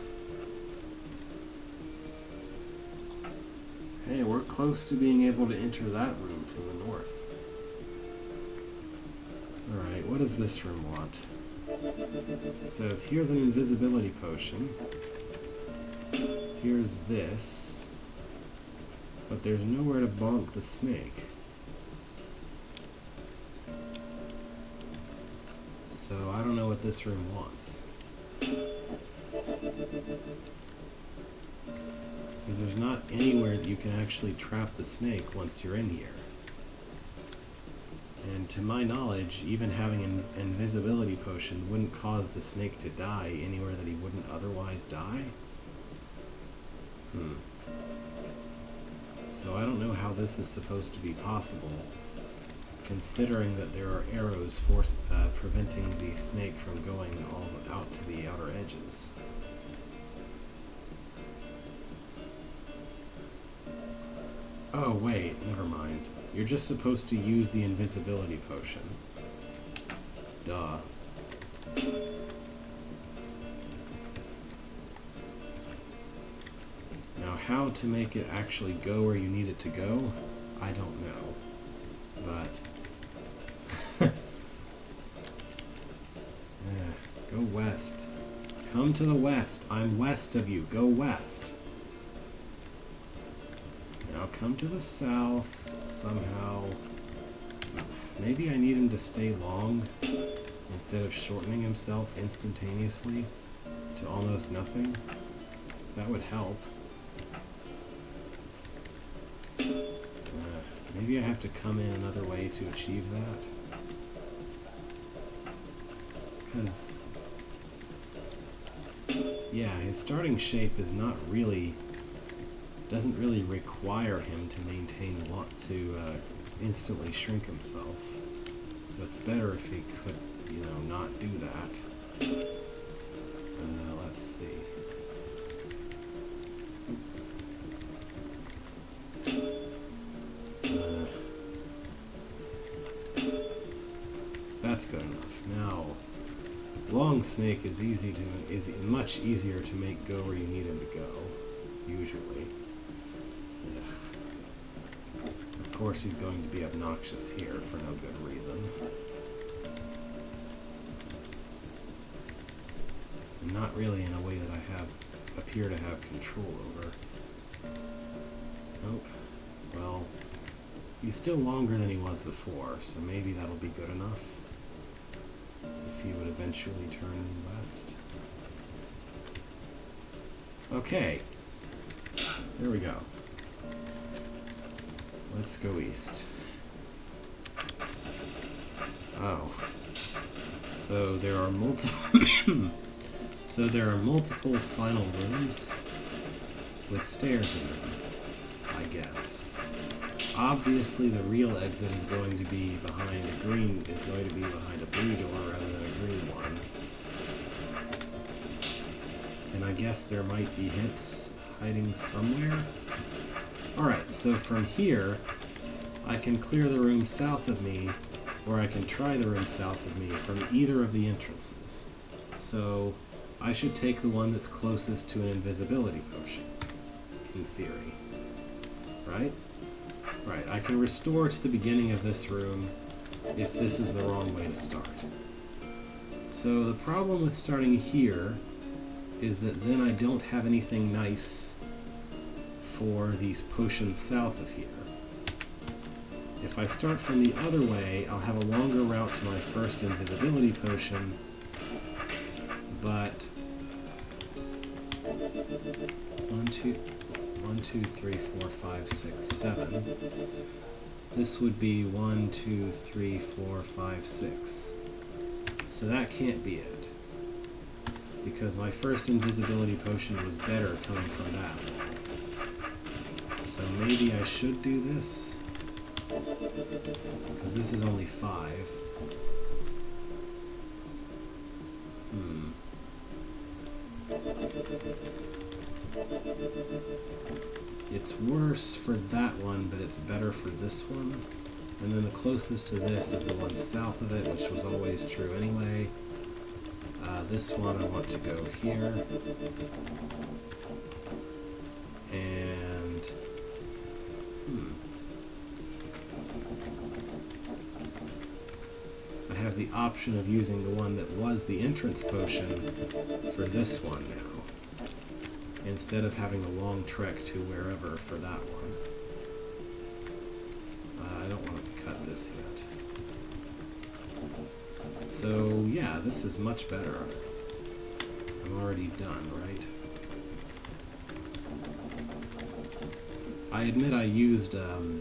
Hey, we're close to being able to enter that room from the north. Alright, what does this room want? It says, here's an invisibility potion. Here's this. But there's nowhere to bonk the snake. So I don't know what this room wants. Because there's not anywhere that you can actually trap the snake once you're in here. And to my knowledge, even having an invisibility potion wouldn't cause the snake to die anywhere that he wouldn't otherwise die. So I don't know how this is supposed to be possible, considering that there are arrows preventing the snake from going all out to the outer edges. Oh wait, never mind. You're just supposed to use the invisibility potion. Duh. Now, how to make it actually go where you need it to go, I don't know. But... go west. Come to the west. I'm west of you. Go west. Now come to the south somehow. Maybe I need him to stay long instead of shortening himself instantaneously to almost nothing. That would help. Maybe I have to come in another way to achieve that. Because, yeah, his starting shape is not really... doesn't really require him to maintain instantly shrink himself. So it's better if he could, not do that. Let's see. That's good enough. Now, long snake is much easier to make go where you need him to go, usually. Of course he's going to be obnoxious here for no good reason. Not really in a way that I appear to have control over. Nope. Well, he's still longer than he was before, so maybe that'll be good enough. If he would eventually turn west. Okay. There we go. Let's go east. Oh. So there are multiple final rooms with stairs in them, I guess. Obviously the real exit is going to be behind a blue door rather than a green one. And I guess there might be hints hiding somewhere. Alright, so from here, I can clear the room south of me, or I can try the room south of me from either of the entrances. So, I should take the one that's closest to an invisibility potion, in theory. Right? Right, I can restore to the beginning of this room if this is the wrong way to start. So the problem with starting here is that then I don't have anything nice for these potions south of here. If I start from the other way, I'll have a longer route to my first invisibility potion, but 1, 2, 3, 4, 5, 6, 7. This would be 1, 2, 3, 4, 5, 6. So that can't be it, because my first invisibility potion was better coming from that. So maybe I should do this, because this is only 5. It's worse for that one, but it's better for this one. And then the closest to this is the one south of it, which was always true anyway. This one I want to go here. And... I have the option of using the one that was the entrance potion for this one now, instead of having a long trek to wherever for that one. I don't want to cut this yet. So yeah, this is much better. I'm already done, right? I admit I used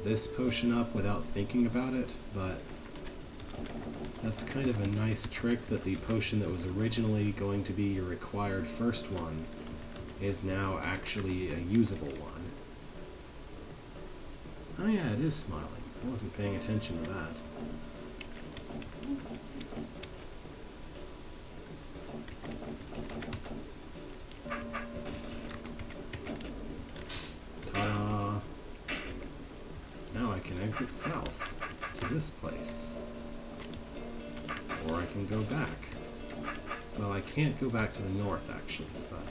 this potion up without thinking about it, but that's kind of a nice trick that the potion that was originally going to be your required first one is now actually a usable one. Oh yeah, it is smiling. I wasn't paying attention to that. Ta-da! Now I can exit south to this place. Or I can go back. Well, I can't go back to the north, actually, but...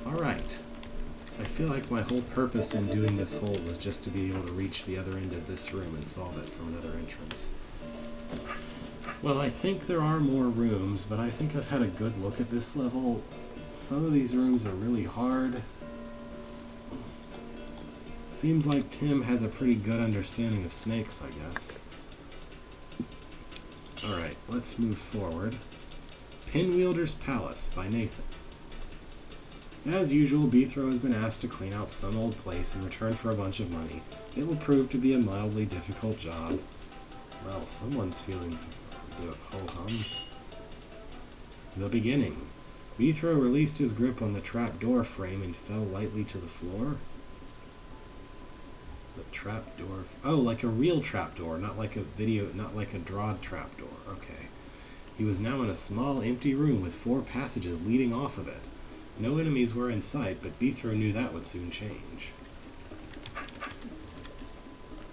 Alright. I feel like my whole purpose in doing this hole was just to be able to reach the other end of this room and solve it from another entrance. Well, I think there are more rooms, but I think I've had a good look at this level. Some of these rooms are really hard. Seems like Tim has a pretty good understanding of snakes, I guess. Alright, let's move forward. Pinwielder's Palace by Nathan. As usual, Beethro has been asked to clean out some old place in return for a bunch of money. It will prove to be a mildly difficult job. Well, someone's feeling ho-hum. The beginning. Beethro released his grip on the trapdoor frame and fell lightly to the floor. The trapdoor... Oh, like a real trapdoor, not like a drawed trapdoor. Okay. He was now in a small, empty room with 4 passages leading off of it. No enemies were in sight, but Beethro knew that would soon change.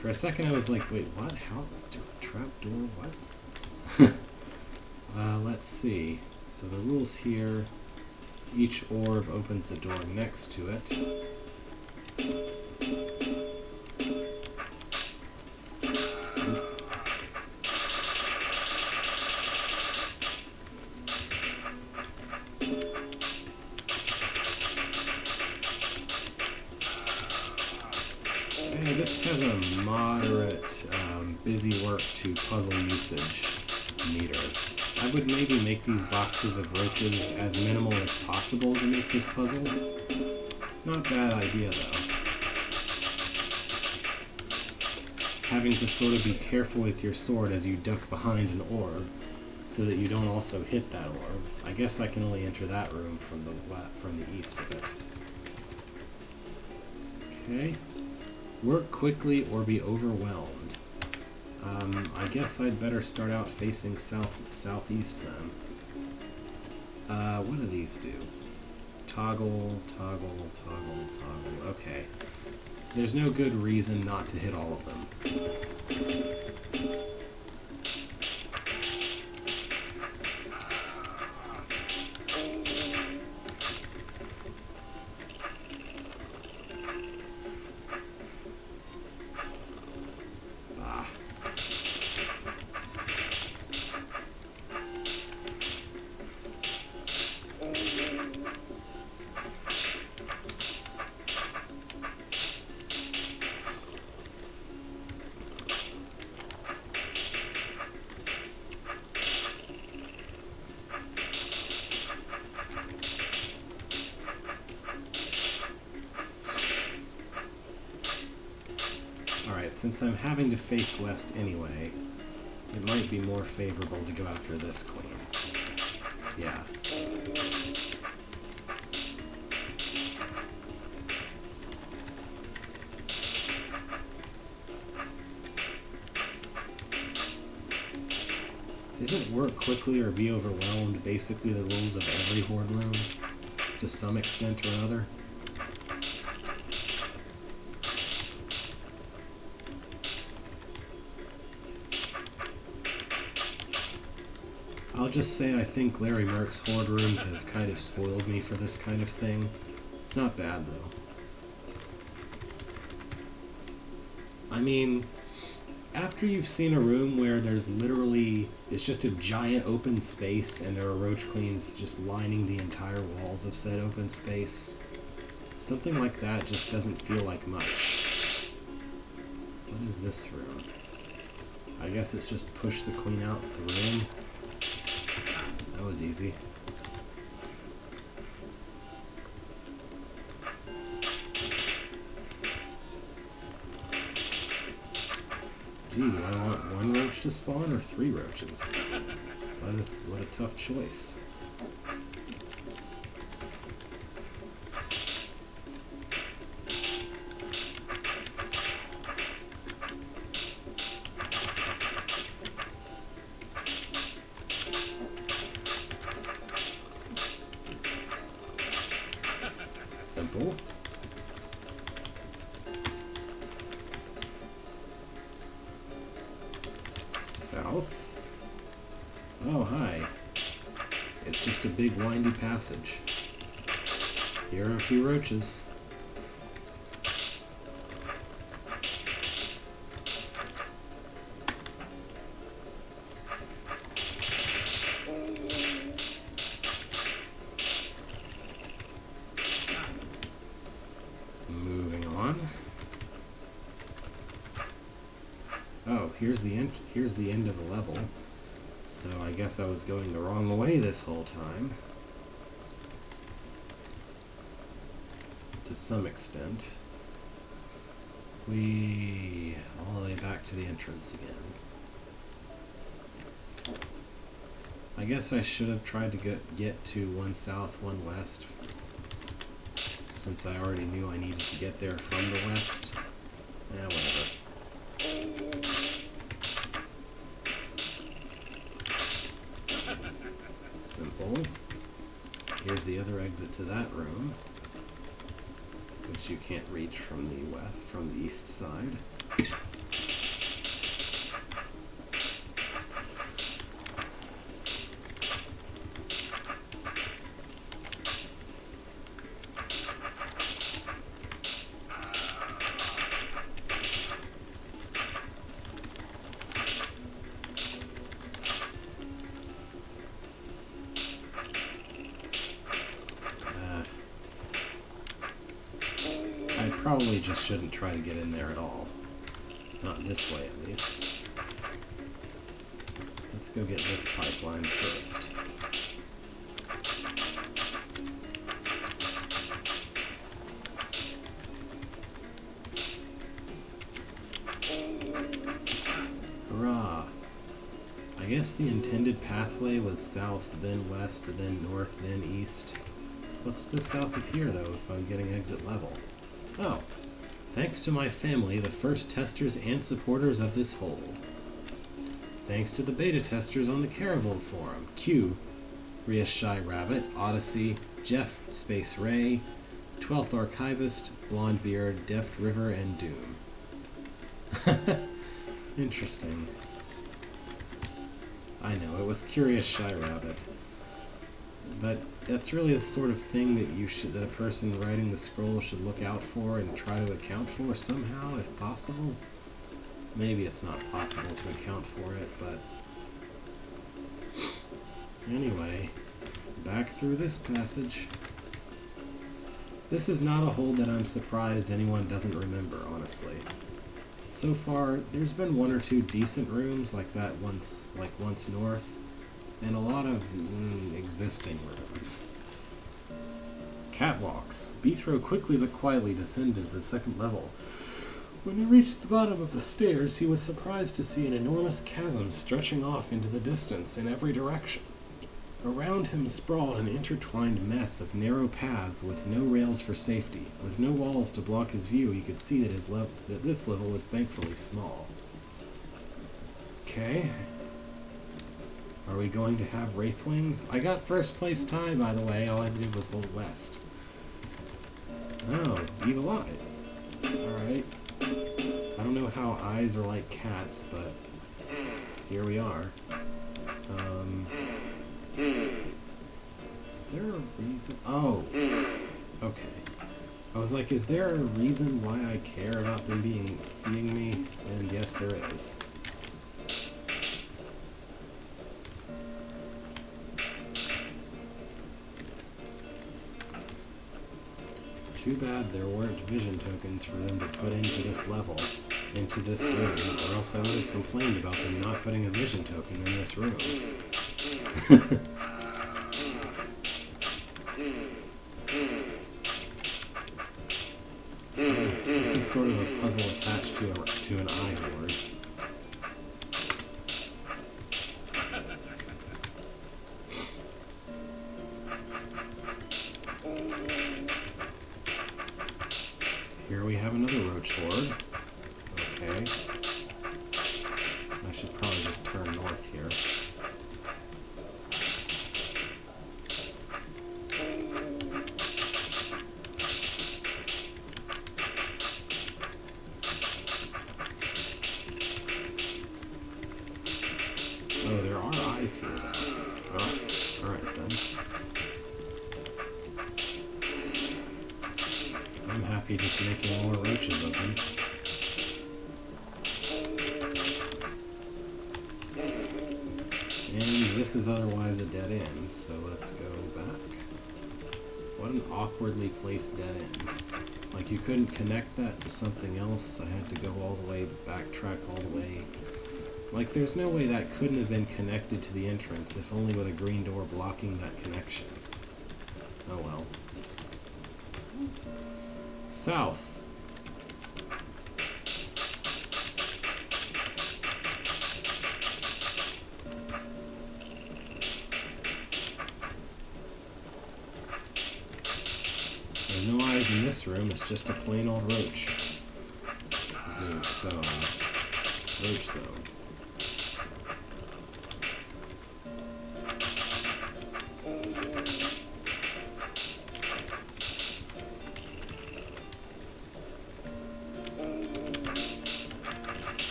For a second I was like, wait, what? How? Trapdoor? What? Let's see. So the rules here, each orb opens the door next to it. This has a moderate busy work to puzzle usage meter. I would maybe make these boxes of roaches as minimal as possible to make this puzzle. Not a bad idea though. Having to sort of be careful with your sword as you duck behind an orb so that you don't also hit that orb. I guess I can only enter that room from the east of it. Okay. Work quickly or be overwhelmed. I guess I'd better start out facing southeast then. What do these do? Toggle, toggle, toggle, toggle. Okay. There's no good reason not to hit all of them. since I'm having to face west anyway, it might be more favorable to go after this queen. Yeah. Isn't work quickly or be overwhelmed basically the rules of every horde room, to some extent or another? I'll just say I think Larry Merck's horde rooms have kind of spoiled me for this kind of thing. It's not bad though. I mean, after you've seen a room where there's literally, it's just a giant open space and there are roach queens just lining the entire walls of said open space, something like that just doesn't feel like much. What is this room? I guess it's just push the queen out the room. That was easy. Gee, do I want one roach to spawn or 3 roaches? What a tough choice. Simple. South. Oh, hi. It's just a big windy passage. Here are a few roaches. Moving on. Oh, here's the end of the level. So I guess I was going the wrong way this whole time. To some extent. All the way back to the entrance again. I guess I should have tried to get to one south, one west, since I already knew I needed to get there from the west. Whatever. Simple. Here's the other exit to that room, which you can't reach from the east side. I probably just shouldn't try to get in there at all. Not this way, at least. Let's go get this pipeline first. Hurrah! I guess the intended pathway was south, then west, then north, then east. What's the south of here, though, if I'm getting exit level? Oh, thanks to my family, the first testers and supporters of this hold. Thanks to the beta testers on the Caravel forum, Q, Rias Shy Rabbit, Odyssey, Jeff, Space Ray, 12th Archivist, Blondebeard, Deft River, and Doom. Interesting. I know, it was Curious Shy Rabbit. But that's really the sort of thing that a person writing the scroll should look out for and try to account for somehow, if possible. Maybe it's not possible to account for it, but anyway, back through this passage. This is not a hold that I'm surprised anyone doesn't remember, honestly. So far, there's been 1 or 2 decent rooms like that once north, and a lot of existing rooms. Catwalks. Beathrow quickly but quietly descended to the 2nd level. When he reached the bottom of the stairs, he was surprised to see an enormous chasm stretching off into the distance in every direction. Around him sprawled an intertwined mess of narrow paths with no rails for safety. With no walls to block his view, he could see that this level was thankfully small. Okay. Are we going to have Wraithwings? I got first place tie, by the way. All I did was hold west. Oh, evil eyes. Alright. I don't know how eyes are like cats, but here we are. Is there a reason? Oh, okay. I was like, is there a reason why I care about them seeing me? And yes, there is. Too bad there weren't vision tokens for them to put into this level, into this room, or else I would have complained about them not putting a vision token in this room. This is sort of a puzzle attached to an eye board. Here we have another roach horde. Okay. I should probably just turn north here. Oh, there are eyes here. Oh, alright then. I'm happy just making more roaches of them. And this is otherwise a dead end, so let's go back. What an awkwardly placed dead end. Like, you couldn't connect that to something else. I had to go all the way, backtrack all the way. Like, there's no way that couldn't have been connected to the entrance, if only with a green door blocking that connection. Oh well. South. There's no eyes in this room, it's just a plain old roach. Roach zone.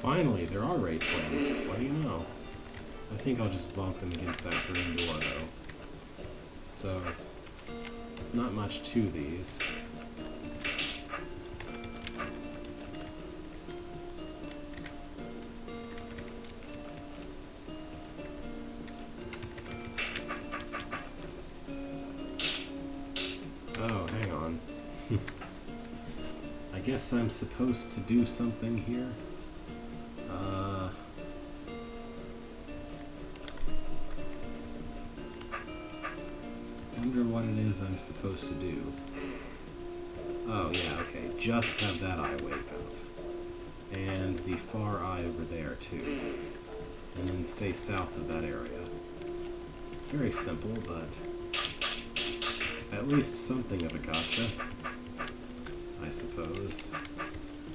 Finally, there are Wraithwings. What do you know? I think I'll just bonk them against that green door, though. So, not much to these. Oh, hang on. I guess I'm supposed to do something here. Wonder what it is I'm supposed to do. Oh yeah, okay. Just have that eye wake up. And the far eye over there too. And then stay south of that area. Very simple, but at least something of a gotcha, I suppose.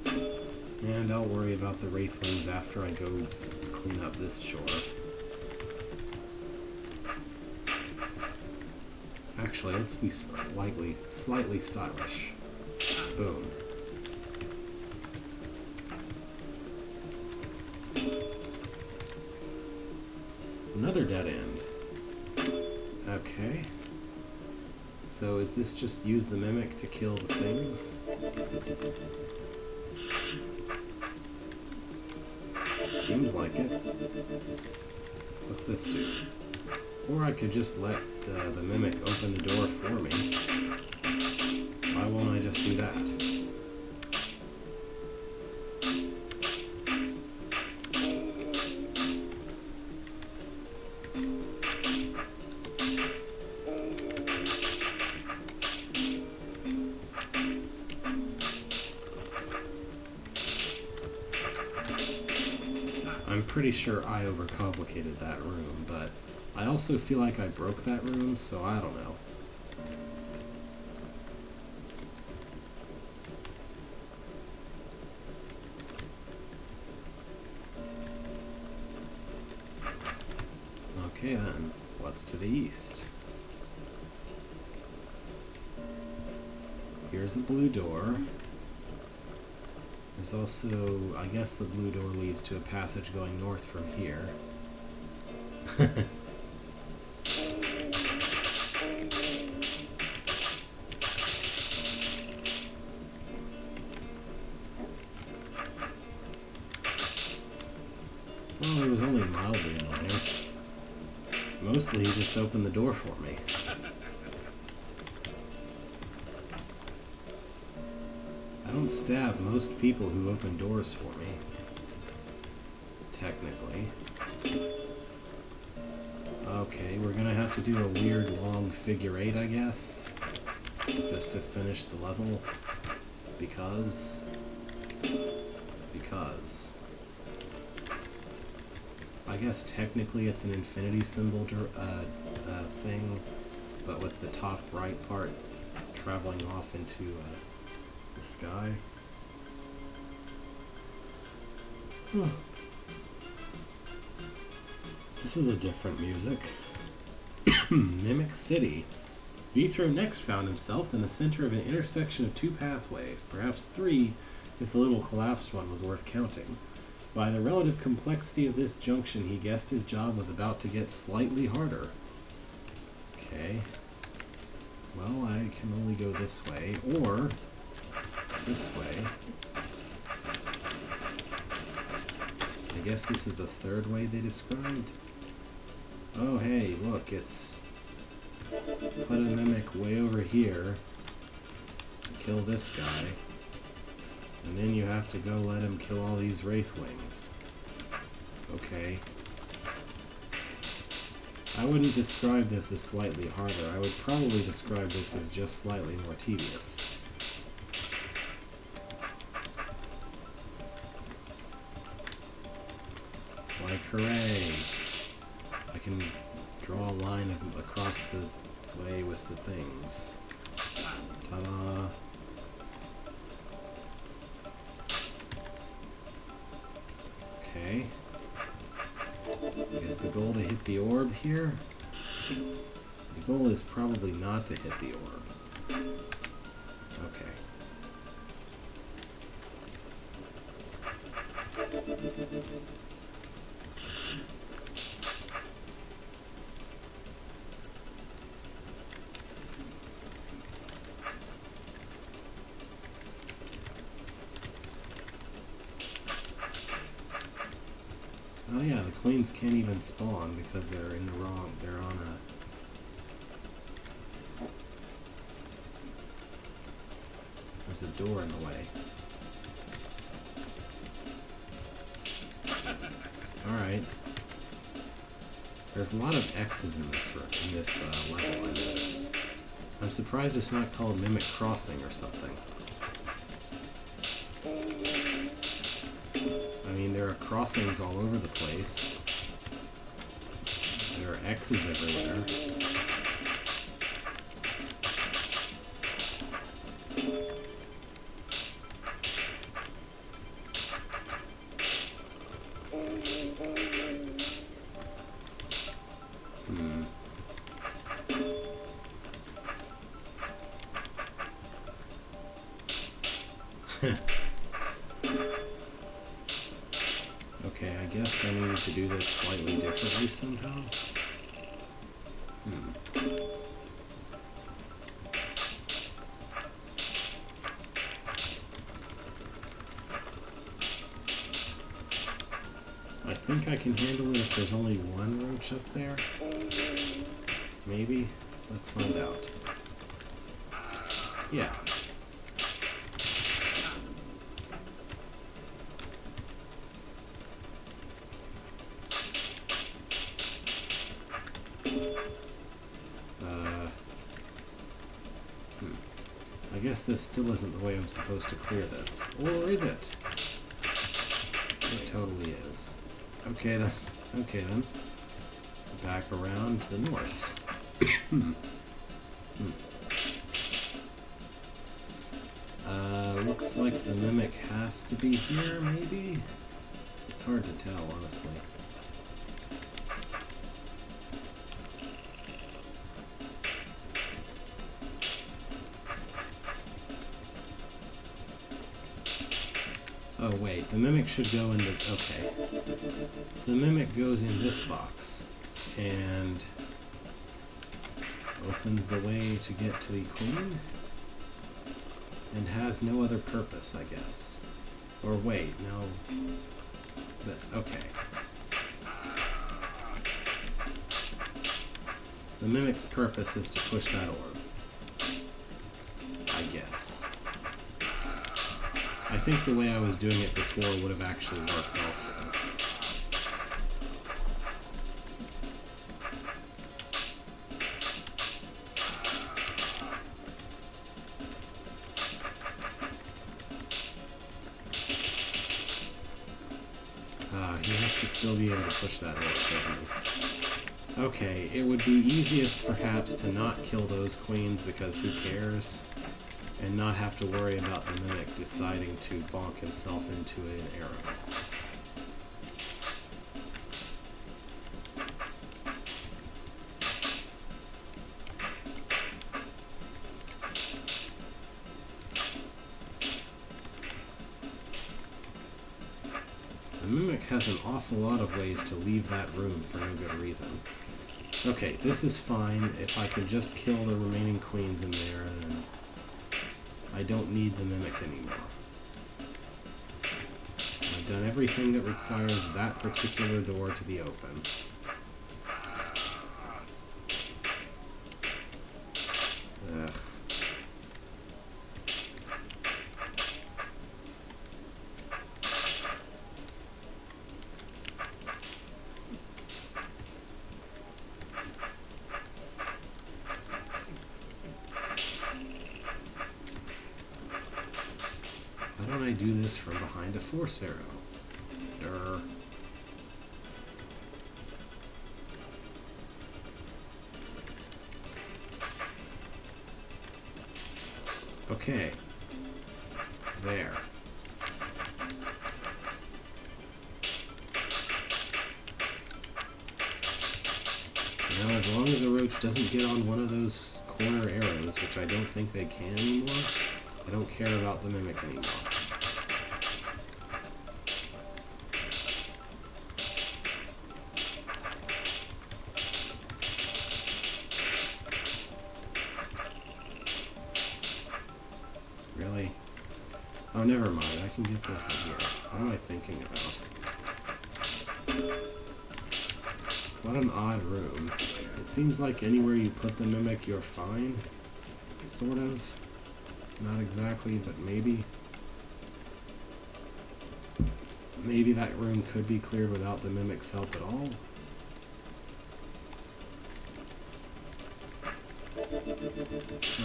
And I'll worry about the Wraithwings after I go clean up this chore. Actually, let's be slightly stylish. Boom. Another dead end. Okay. So is this just use the mimic to kill the things? Seems like it. What's this do? Or I could just let the mimic open the door for me. Why won't I just do that? pretty sure I overcomplicated that room, but I also feel like I broke that room, so I don't know. Okay then, what's to the east? Here's the blue door. There's also, I guess the blue door leads to a passage going north from here. Well, it was only mildly annoying. Mostly he just opened the door for me. I don't stab most people who open doors for me. Technically. Okay, we're gonna have to do a weird long figure eight, I guess. Just to finish the level. Because... I guess technically it's an infinity symbol thing, but with the top right part traveling off into the sky. This is a different music. Mimic City. Vithro next found himself in the center of an intersection of two pathways, perhaps three if the little collapsed one was worth counting. By the relative complexity of this junction, he guessed his job was about to get slightly harder. Okay. Well, I can only go this way, or this way. I guess this is the third way they described. Oh, hey, look, it's put a mimic way over here to kill this guy. And then you have to go let him kill all these Wraithwings. Okay. I wouldn't describe this as slightly harder. I would probably describe this as just slightly more tedious. Like, hooray! I can draw a line across the way with the things. Ta-da! Okay. Is the goal to hit the orb here? The goal is probably not to hit the orb. Okay. Oh yeah, the queens can't even spawn because they're in the wrong, they're on a... There's a door in the way. Alright. There's a lot of X's in this level, I notice. I'm surprised it's not called Mimic Crossing or something. I mean, there are crossings all over the place. There are X's everywhere. Okay, I guess I needed to do this slightly differently somehow. I think I can handle it if there's only one roach up there. Maybe? Let's find out. Yeah. I guess this still isn't the way I'm supposed to clear this. Or is it? It totally is. Okay then. Okay then. Back around to the north. Looks like the mimic has to be here, maybe? It's hard to tell, honestly. Oh wait, the mimic should go in the... okay. The mimic goes in this box, and opens the way to get to the queen, and has no other purpose, I guess. Or wait, no... but, okay. The mimic's purpose is to push that orb. I guess. I think the way I was doing it before would have actually worked also. He has to still be able to push that orb, doesn't he? Okay, it would be easiest perhaps to not kill those queens because who cares? And not have to worry about the mimic deciding to bonk himself into an arrow. The mimic has an awful lot of ways to leave that room for no good reason. Okay, this is fine. If I could just kill the remaining queens in there, then I don't need the mimic anymore. I've done everything that requires that particular door to be open. Ugh. Why don't I do this from behind a force arrow? Durr. Okay. There. Now, as long as a roach doesn't get on one of those corner arrows, which I don't think they can anymore, I don't care about the mimic anymore. Really? Oh, never mind. I can get that from here. What am I thinking about? What an odd room. It seems like anywhere you put the mimic, you're fine. Sort of. Not exactly, but maybe. Maybe that room could be cleared without the mimic's help at all.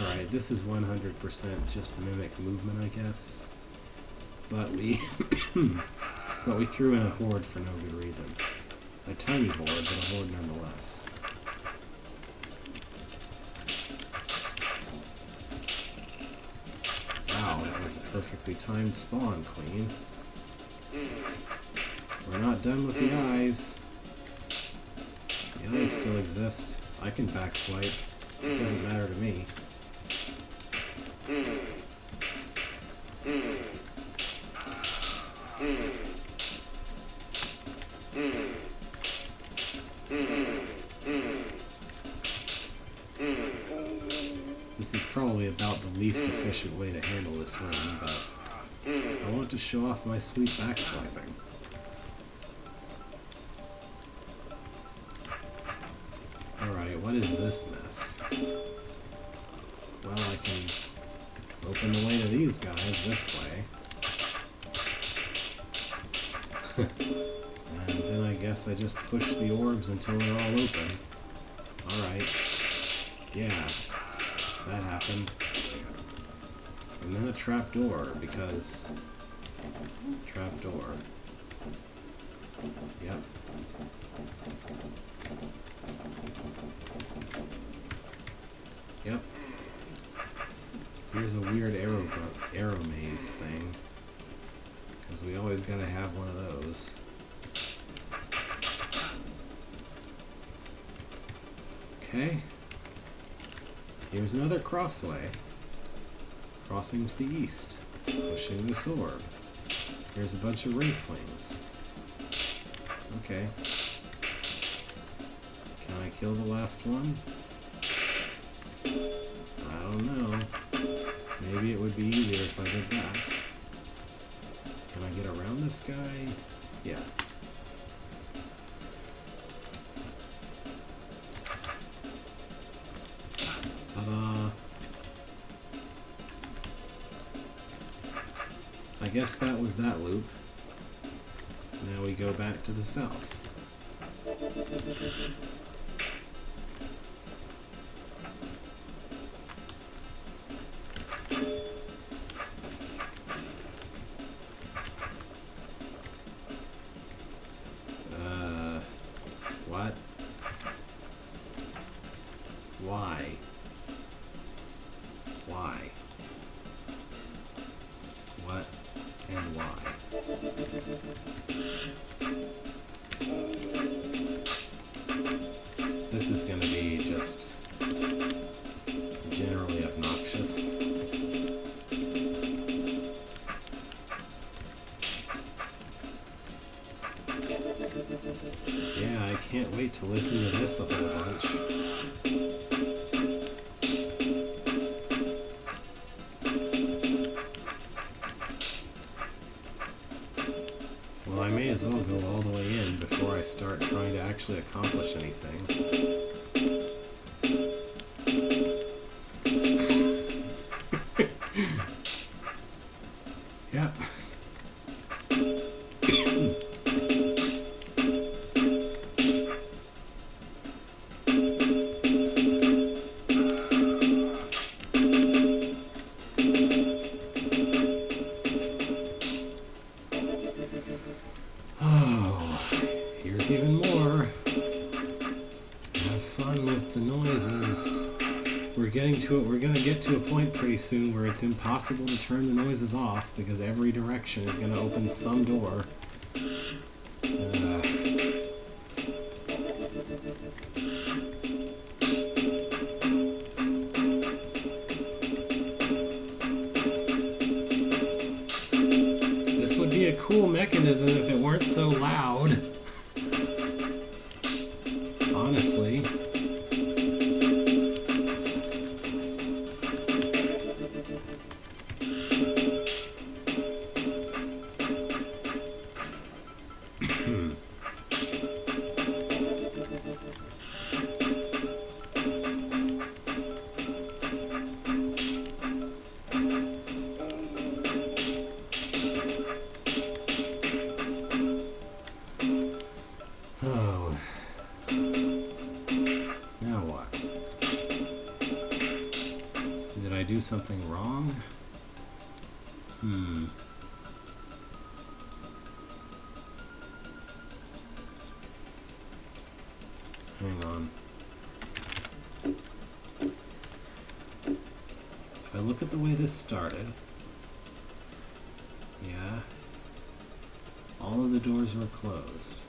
Alright, this is 100% just mimic movement, I guess. But we... but we threw in a horde for no good reason. A tiny horde, but a horde nonetheless. Wow, that was a perfectly timed spawn, Queen. We're not done with the eyes. The eyes still exist. I can backswipe. It doesn't matter to me. This is probably about the least efficient way to handle this room, but I want to show off my sweet backswiping. Alright, what is this mess? Well, I can open the way to these guys this way. And then I guess I just push the orbs until they're all open. Alright. Yeah. That happened. And then a trapdoor, because... trapdoor. Yep. Yep. Here's a weird arrow maze thing. Because we always gotta have one of those. Okay. Here's another crossway. Crossing to the east. Pushing this orb. Here's a bunch of wraithlings. Okay. Can I kill the last one? I don't know. Maybe it would be easier if I did that. Can I get around this guy? Yeah. Ta-da! I guess that was that loop. Now we go back to the south. What? Why? Why? What and why? This is going to be just generally obnoxious. Yeah, I can't wait to listen to this a whole bunch. Well, I may as well go all the way in before I start trying to actually accomplish anything. Yep. Oh, here's even more. Have fun with the noises. We're gonna get to a point pretty soon where it's impossible to turn the noises off because every direction is gonna open some door. This would be a cool mechanism if it weren't so loud. Honestly. Oh. Now what? Did I do something wrong? Hang on. If I look at the way this started, yeah, all of the doors were closed.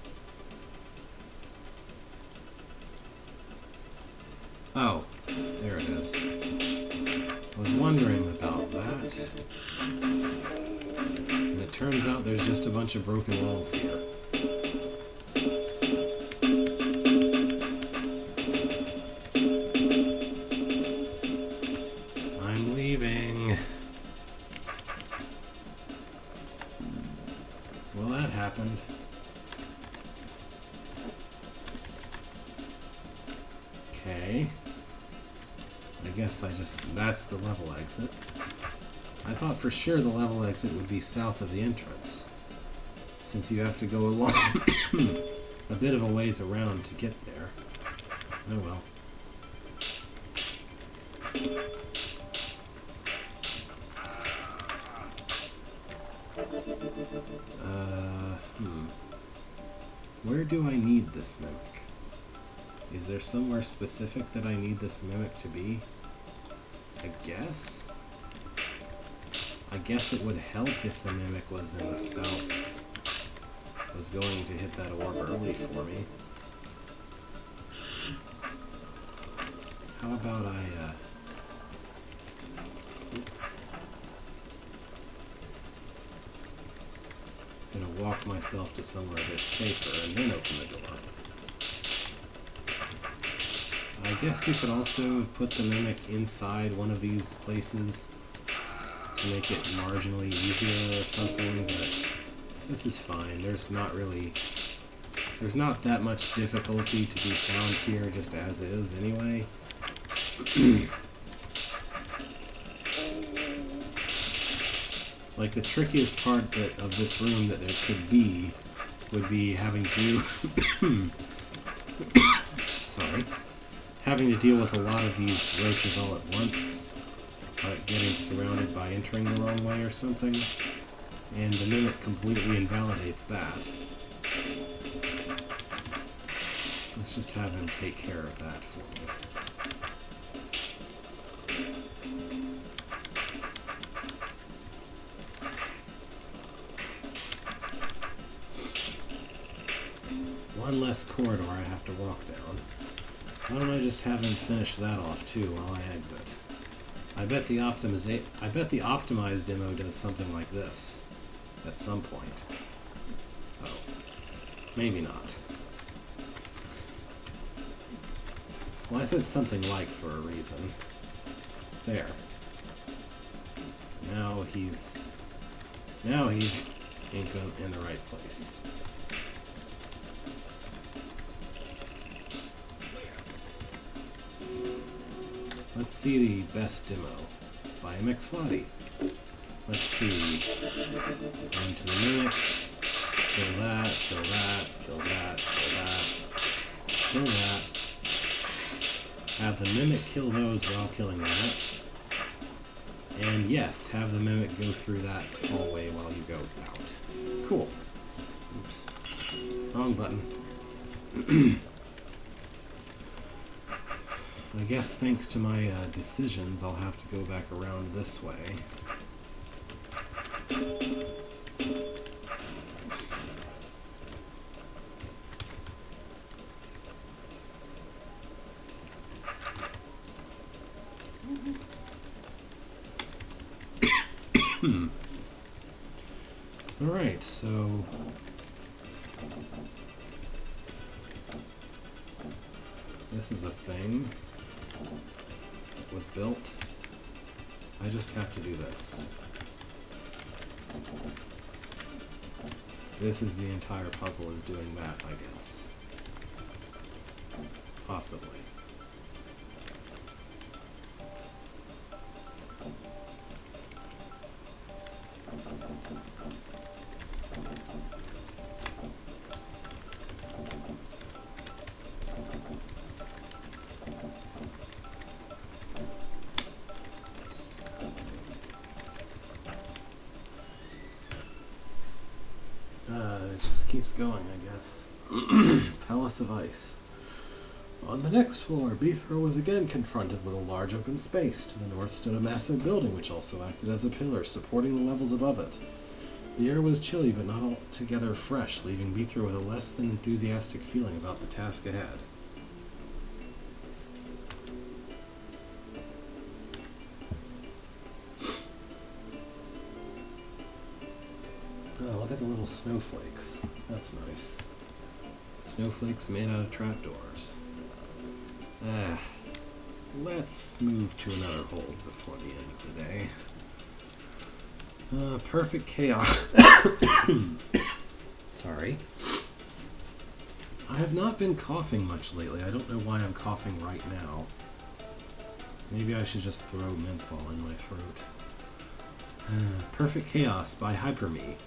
Oh, there it is. I was wondering about that. And it turns out there's just a bunch of broken walls here. I'm leaving. Well, that happened. Okay. I guess that's the level exit. I thought for sure the level exit would be south of the entrance, since you have to go along a bit of a ways around to get there. Oh well. where do I need this mimic? Is there somewhere specific that I need this mimic to be? I guess? I guess it would help if the mimic was in the south. Was going to hit that orb early for me. How about gonna walk myself to somewhere a bit safer and then open the door. I guess you could also put the mimic inside one of these places to make it marginally easier or something, but this is fine. There's not that much difficulty to be found here just as is anyway. Like the trickiest part of this room that there could be would be having to sorry. Having to deal with a lot of these roaches all at once, like getting surrounded by entering the wrong way or something, and the mimic completely invalidates that. Let's just have him take care of that for me. One less corridor I have to walk down. Why don't I just have him finish that off too while I exit? I bet the optimized demo does something like this at some point. Oh, maybe not. Well, I said something like for a reason. There. Now he's in the right place. Let's see the best demo by MXFlotty. Let's see. Into the mimic. Kill that, kill that, kill that, kill that, kill that. Have the mimic kill those while killing that. And yes, have the mimic go through that hallway while you go out. Cool. Oops. Wrong button. I guess thanks to my decisions, I'll have to go back around this way. Alright, so this is a thing that was built. I just have to do this. This is the entire puzzle is doing that, I guess. Possibly. It just keeps going, I guess. Palace of Ice. On the next floor, Beethro was again confronted with a large open space. To the north stood a massive building, which also acted as a pillar, supporting the levels above it. The air was chilly, but not altogether fresh, leaving Beethro with a less than enthusiastic feeling about the task ahead. Oh, look at the little snowflakes. That's nice. Snowflakes made out of trapdoors. Let's move to another hold before the end of the day. Perfect chaos. Sorry. I have not been coughing much lately. I don't know why I'm coughing right now. Maybe I should just throw menthol in my throat. Perfect Chaos by Hyperme.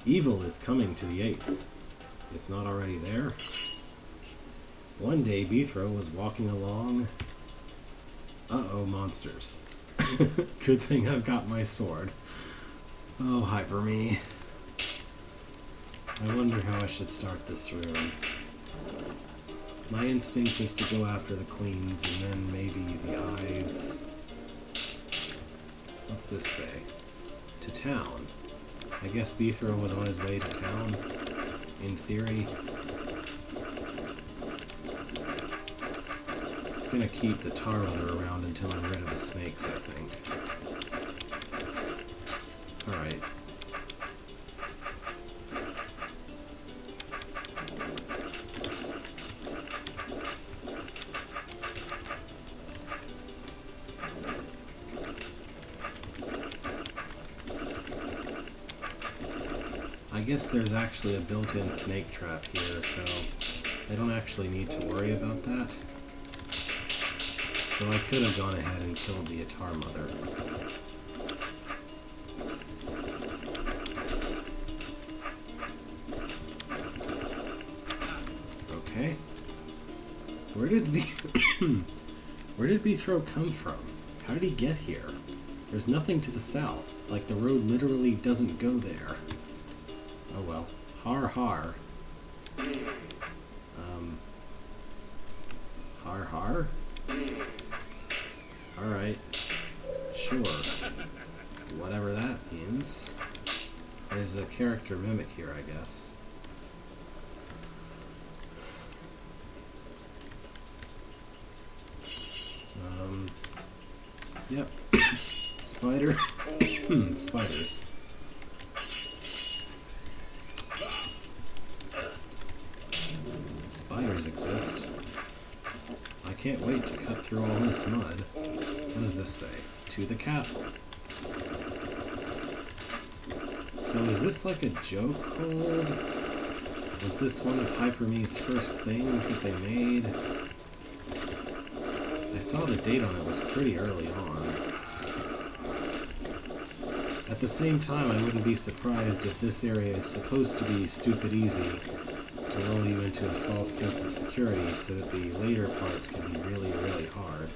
Evil is coming to the 8th. It's not already there. One day, Beethro was walking along. Uh-oh, monsters. Good thing I've got my sword. Oh, Hyperme. I wonder how I should start this room. My instinct is to go after the queens and then maybe the eyes. What's this say? To town. I guess Beethro was on his way to town, in theory. I'm gonna keep the Tar Mother around until I'm rid of the snakes, I think. Alright. I guess there's actually a built-in snake trap here, so I don't actually need to worry about that. So I could have gone ahead and killed the Atar Mother. Okay. Where did Beethro come from? How did he get here? There's nothing to the south. Like, the road literally doesn't go there. Oh well. Har har. Har har? Alright. Sure. Whatever that means. There's a character mimic here, I guess. Yep. Spider. Spiders. Spiders exist. I can't wait to cut through all this mud. What does this say? To the castle. So is this like a joke hold? Was this one of Hyperme's first things that they made? I saw the date on it was pretty early on. At the same time, I wouldn't be surprised if this area is supposed to be stupid easy to roll you into a false sense of security so that the later parts can be really, really hard.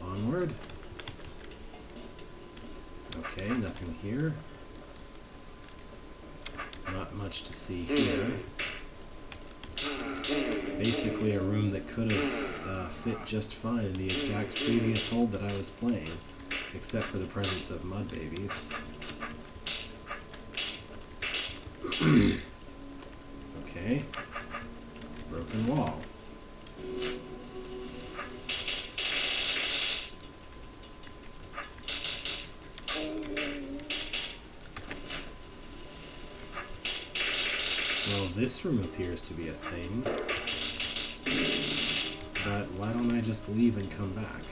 Onward. Okay, nothing here. Not much to see here. Basically a room that could have fit just fine in the exact previous hold that I was playing, except for the presence of mud babies. Okay. Broken wall. Well, this room appears to be a thing. But why don't I just leave and come back?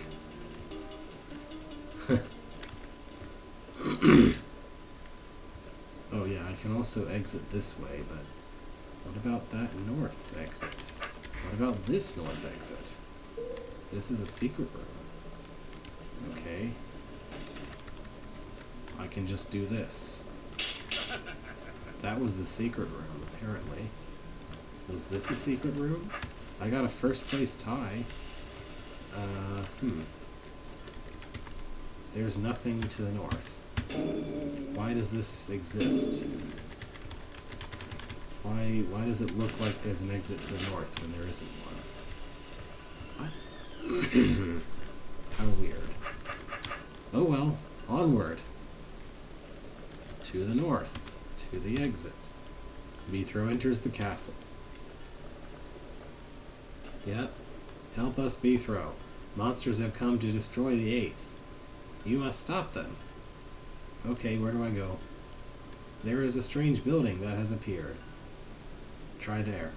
Oh yeah, I can also exit this way, but what about that north exit? What about this north exit? This is a secret room. Okay. I can just do this. That was the secret room, apparently. Was this a secret room? I got a first place tie. There's nothing to the north. Why does this exist? Why does it look like there's an exit to the north when there isn't one? What? How weird. Oh well, onward. To the north. To the exit. Beethro enters the castle. Yep. Help us, Beethro. Monsters have come to destroy the Eighth. You must stop them. Okay, where do I go? There is a strange building that has appeared. Try there.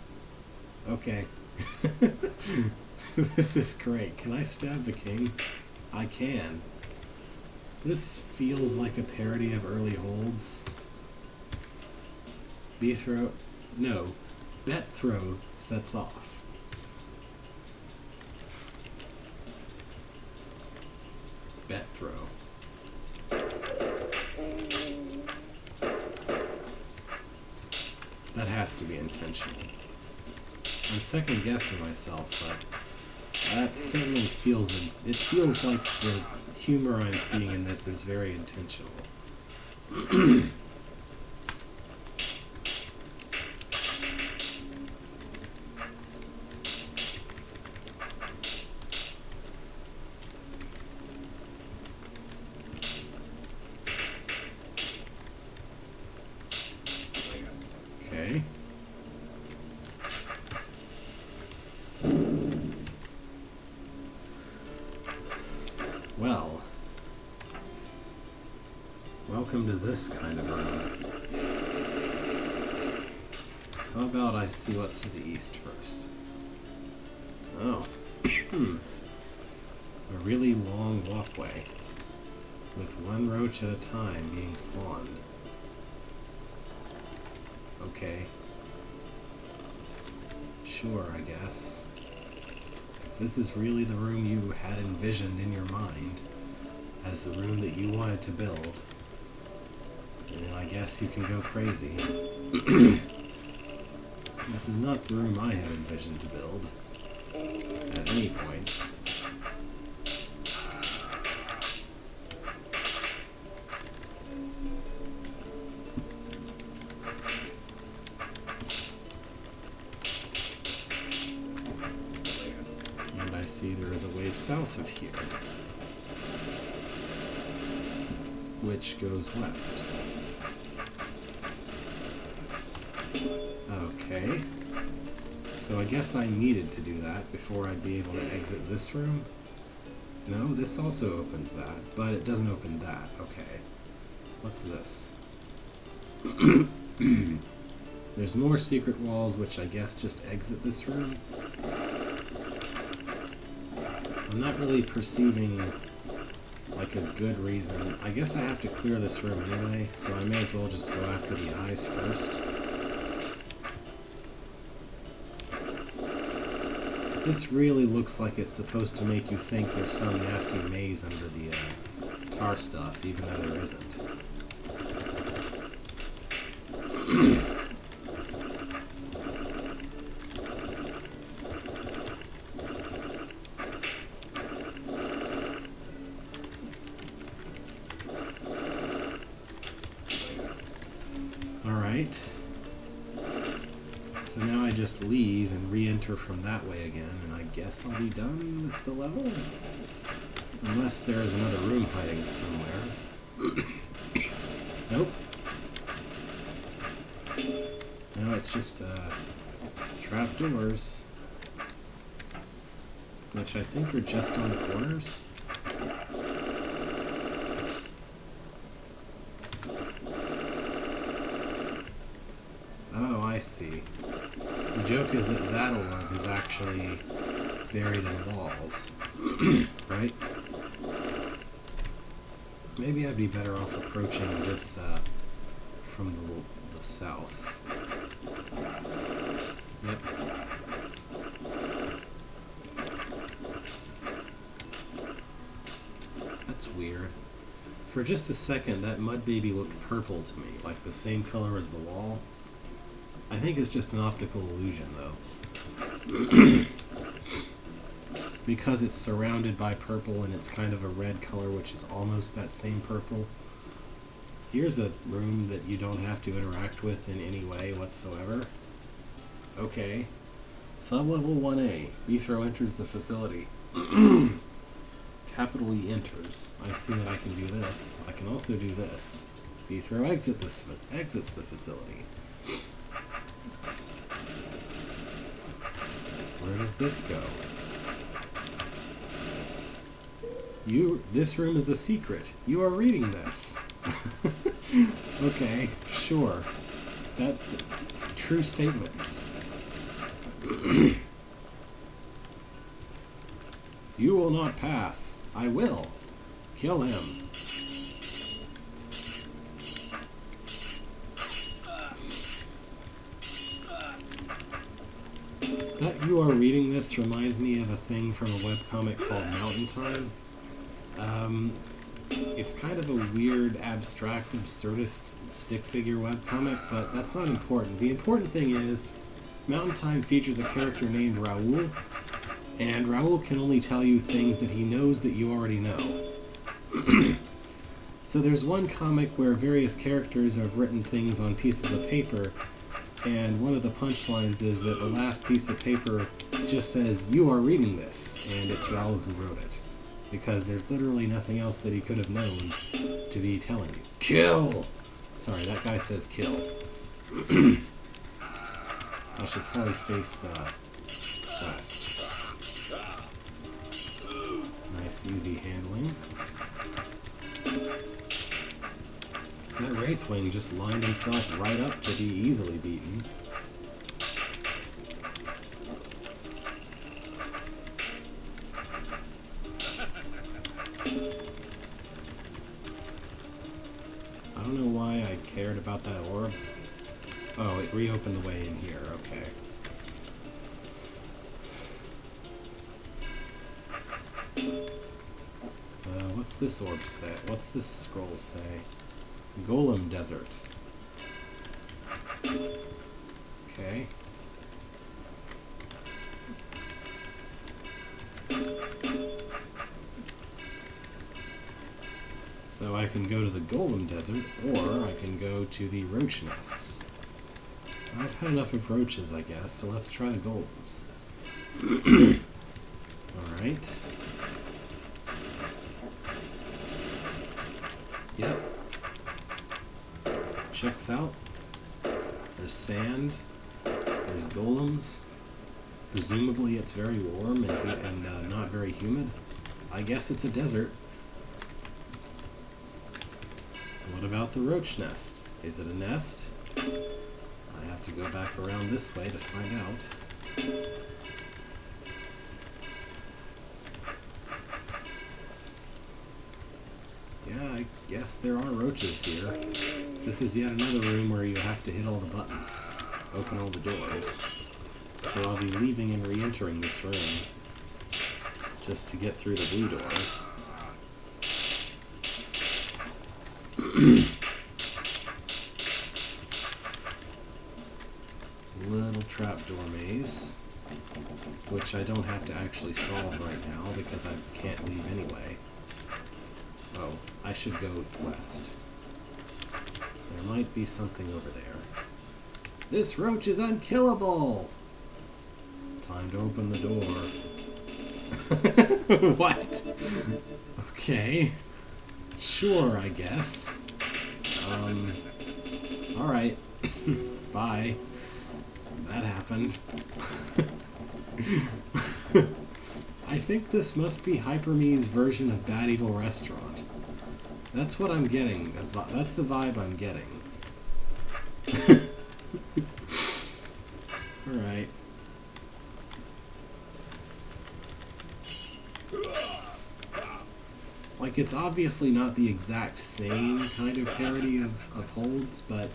Okay. This is great. Can I stab the king? I can. This feels like a parody of early holds. Beethro... No. Beethro sets off. Beethro. That has to be intentional. I'm second guessing myself, but That certainly feels it feels like the humor I'm seeing in this is very intentional. Okay. Well, welcome to this kind of room. How about I see what's to the east first? Oh. A really long walkway, with one roach at a time being spawned. Okay. Sure, I guess. If this is really the room you had envisioned in your mind as the room that you wanted to build, then I guess you can go crazy. This is not the room I have envisioned to build at any point. And I see there is a way south of here, which goes west. Okay. So I guess I needed to do that before I'd be able to exit this room. No, this also opens that, but it doesn't open that. Okay. What's this? There's more secret walls, which I guess just exit this room. I'm not really perceiving like a good reason. I guess I have to clear this room anyway, so I may as well just go after the eyes first. This really looks like it's supposed to make you think there's some nasty maze under the tar stuff, even though there isn't. Alright. So now I just leave and re-enter from that way again, and I guess I'll be done with the level? Unless there is another room hiding somewhere. Nope. No, it's just trapdoors, which I think are just on the corners. Oh, I see. The joke is that that orb is actually buried in walls, right? Maybe I'd be better off approaching this from the south. Yep. That's weird. For just a second, that mud baby looked purple to me, like the same color as the wall. I think it's just an optical illusion, though. Because it's surrounded by purple and it's kind of a red color, which is almost that same purple. Here's a room that you don't have to interact with in any way whatsoever. Okay. Sublevel 1A. Bethro enters the facility. Capital E enters. I see that I can do this. I can also do this. Bethro exits the facility. Where does this go? This room is a secret. You are reading this. Okay, sure. True statements. You will not pass. I will. Kill him. That you are reading this reminds me of a thing from a webcomic called Mountain Time. It's kind of a weird, abstract, absurdist stick figure webcomic, but that's not important. The important thing is, Mountain Time features a character named Raoul, And Raoul can only tell you things that he knows that you already know. So there's one comic where various characters have written things on pieces of paper, and one of the punchlines is that the last piece of paper just says, "You are reading this," and it's Raoul who wrote it. Because there's literally nothing else that he could have known to be telling you. Kill! Sorry, that guy says kill. I should probably face west. Nice, easy handling. That Wraithwing just lined himself right up to be easily beaten. I don't know why I cared about that orb. Oh, it reopened the way in here, okay. What's this orb say? What's this scroll say? Golem Desert. Okay. So I can go to the Golem Desert, or I can go to the Roach Nests. I've had enough of roaches, I guess, so let's try the golems. Alright. Yep. Checks out. There's sand. There's golems. Presumably it's very warm and not very humid. I guess it's a desert. What about the roach nest? Is it a nest? I have to go back around this way to find out. Yeah, I guess there are roaches here. This is yet another room where you have to hit all the buttons, open all the doors. So I'll be leaving and re-entering this room just to get through the blue doors. Little trapdoor maze, which I don't have to actually solve right now because I can't leave anyway. Oh, I should go west. There might be something over there. This roach is unkillable! Time to open the door. What? Okay. Sure, I guess. Alright. Bye. That happened. I think this must be Hyperme's version of Bad Evil Restaurant. That's what I'm getting. That's the vibe I'm getting. Alright. Like, it's obviously not the exact same kind of parody of holds, but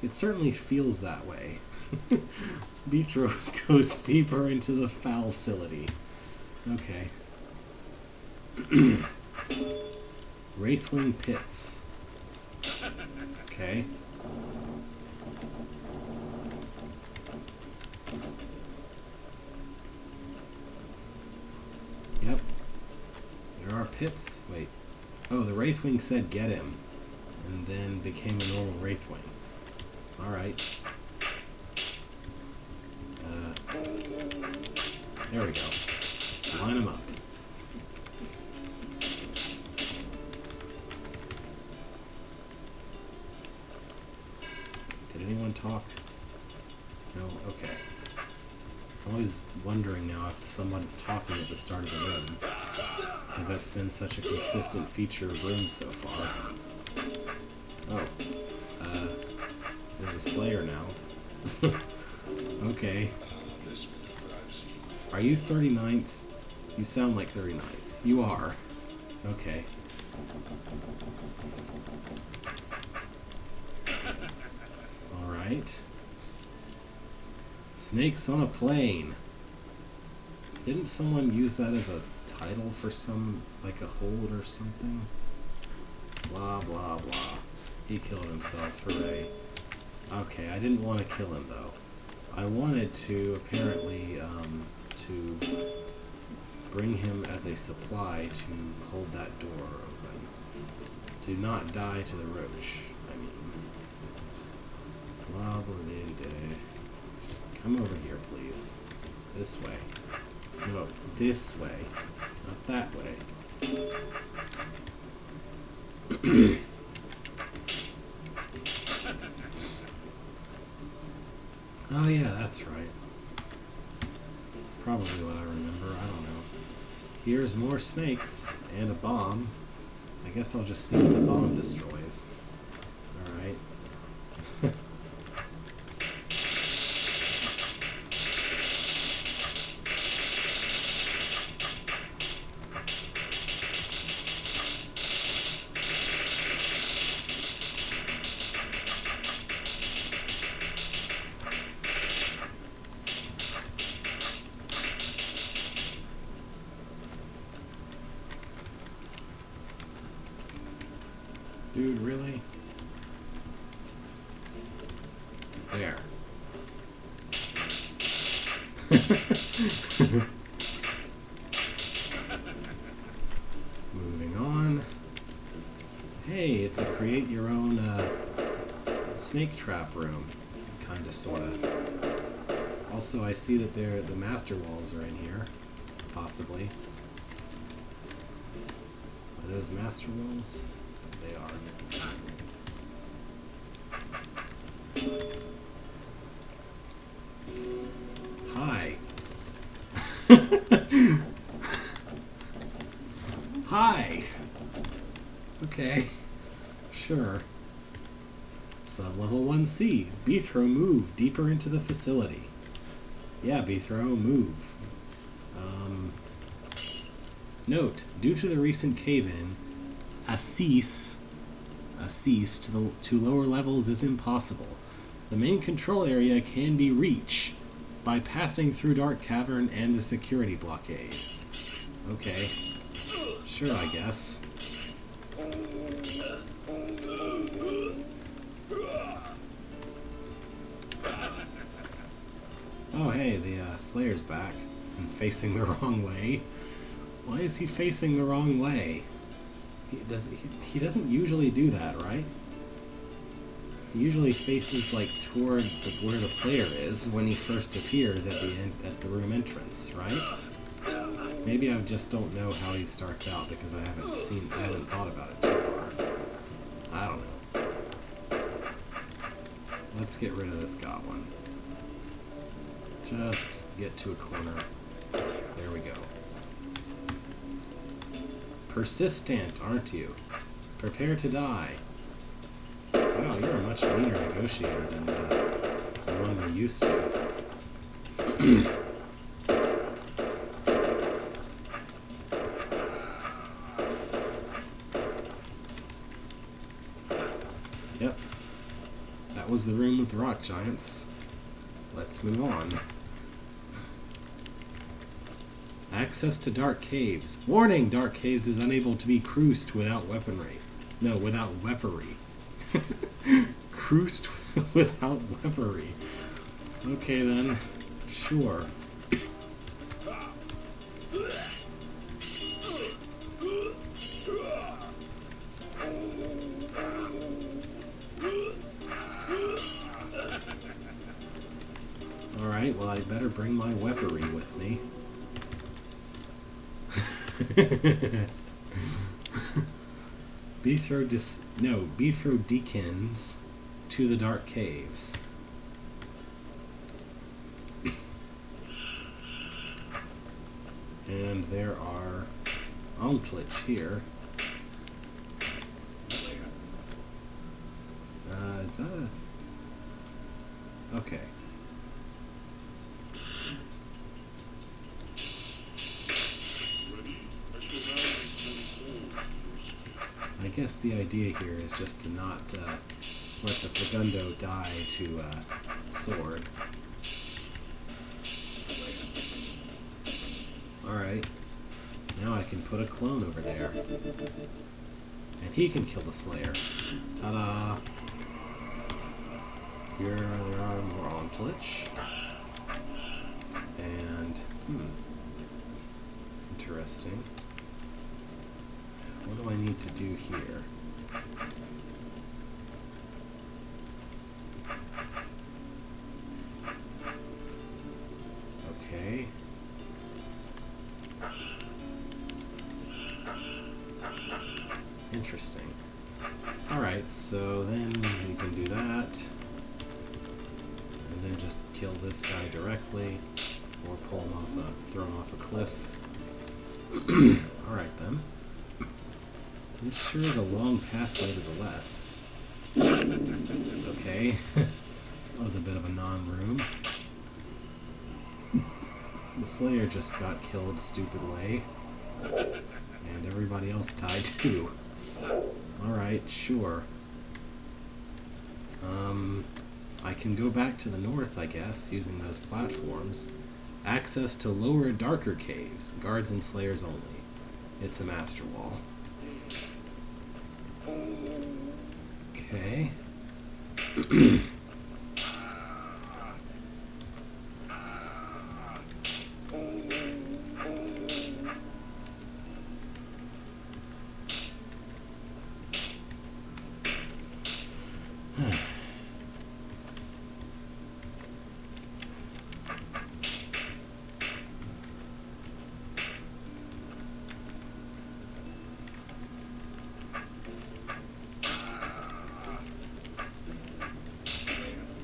it certainly feels that way. Beathrow goes deeper into the facility. Okay. Wraithwing Pits. Okay. Yep. There are pits. Wait. Oh, the Wraithwing said get him, and then became a normal Wraithwing. Alright. There we go. Line them up. Did anyone talk? No? Okay. I'm always wondering now if someone's talking at the start of the room, because that's been such a consistent feature of rooms so far. Oh. There's a Slayer now. Okay. Are you 39th? You sound like 39th. You are. Okay. Alright. Snakes on a Plane. Didn't someone use that as a title for some, like a hold or something? Blah, blah, blah. He killed himself. Hooray. Okay, I didn't want to kill him, though. I wanted to, apparently, to Bring him as a supply to hold that door open. Do not die to the roach. I mean, blah blah blah. Just come over here, please. This way. No, this way. Not that way. Oh yeah, that's right. Probably what I remember, I don't know. Here's more snakes and a bomb. I guess I'll just see what the bomb destroys. Alright. Dude, really? There. Moving on. Hey, it's a create your own snake trap room. Kinda, sorta. Also, I see that the master walls are in here. Possibly. Are those master walls? They are. Hi. Hi. Okay. Sure. Sublevel 1C. Beethro, move deeper into the facility. Yeah, Beethro, move. Note, due to the recent cave-in, access to lower levels is impossible. The main control area can be reached by passing through Dark Cavern and the security blockade. Okay. Sure, I guess. Oh, hey, the Slayer's back and facing the wrong way. Why is he facing the wrong way? He doesn't usually do that, right? He usually faces like toward where the player is when he first appears at the room entrance, right? Maybe I just don't know how he starts out because I haven't thought about it too far. I don't know. Let's get rid of this goblin. Just get to a corner. There we go. Persistent, aren't you? Prepare to die. Wow, you're a much meaner negotiator than the one we're used to. Yep. That was the room with the rock giants. Let's move on. Access to Dark Caves. Warning! Dark Caves is unable to be cruised without weaponry. No, without weaponry. Cruised without weaponry. Okay then. Sure. Alright, well I better bring my weaponry with me. Beethro Deacons to the Dark Caves. And there are Omtlich here. Is that a... Okay. I guess the idea here is just to not let the Segundo die to sword. Alright. Now I can put a clone over there. And he can kill the Slayer. Ta-da! Here there are more Omtlich. And, in interesting. What do I need to do here? Okay. Interesting. Alright, so then we can do that. And then just kill this guy directly. Or pull him off throw him off a cliff. Alright then. This sure is a long pathway to the west. Okay. That was a bit of a non-room. The Slayer just got killed stupid way. And everybody else died too. Alright, sure. I can go back to the north, I guess, using those platforms. Access to lower, darker caves. Guards and Slayers only. It's a master wall. Okay.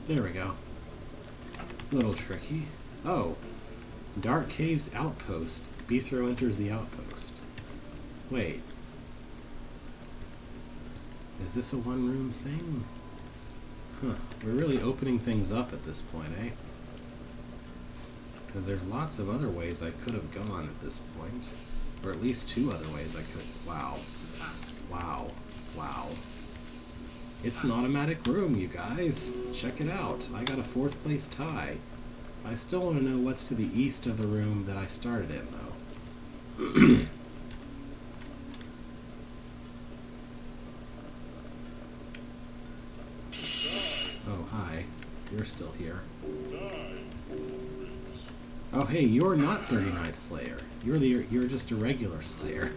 There we go. A little tricky. Oh. Dark Caves Outpost. Bethro enters the outpost. Wait. Is this a one-room thing? Huh. We're really opening things up at this point, eh? Because there's lots of other ways I could have gone at this point. Or at least two other ways I could. Wow. Wow. Wow. It's an automatic room, you guys. Check it out. I got a 4th place tie. I still want to know what's to the east of the room that I started in, though. Oh, hi. You're still here. Oh, hey, you're not 39th Slayer. You're just a regular Slayer.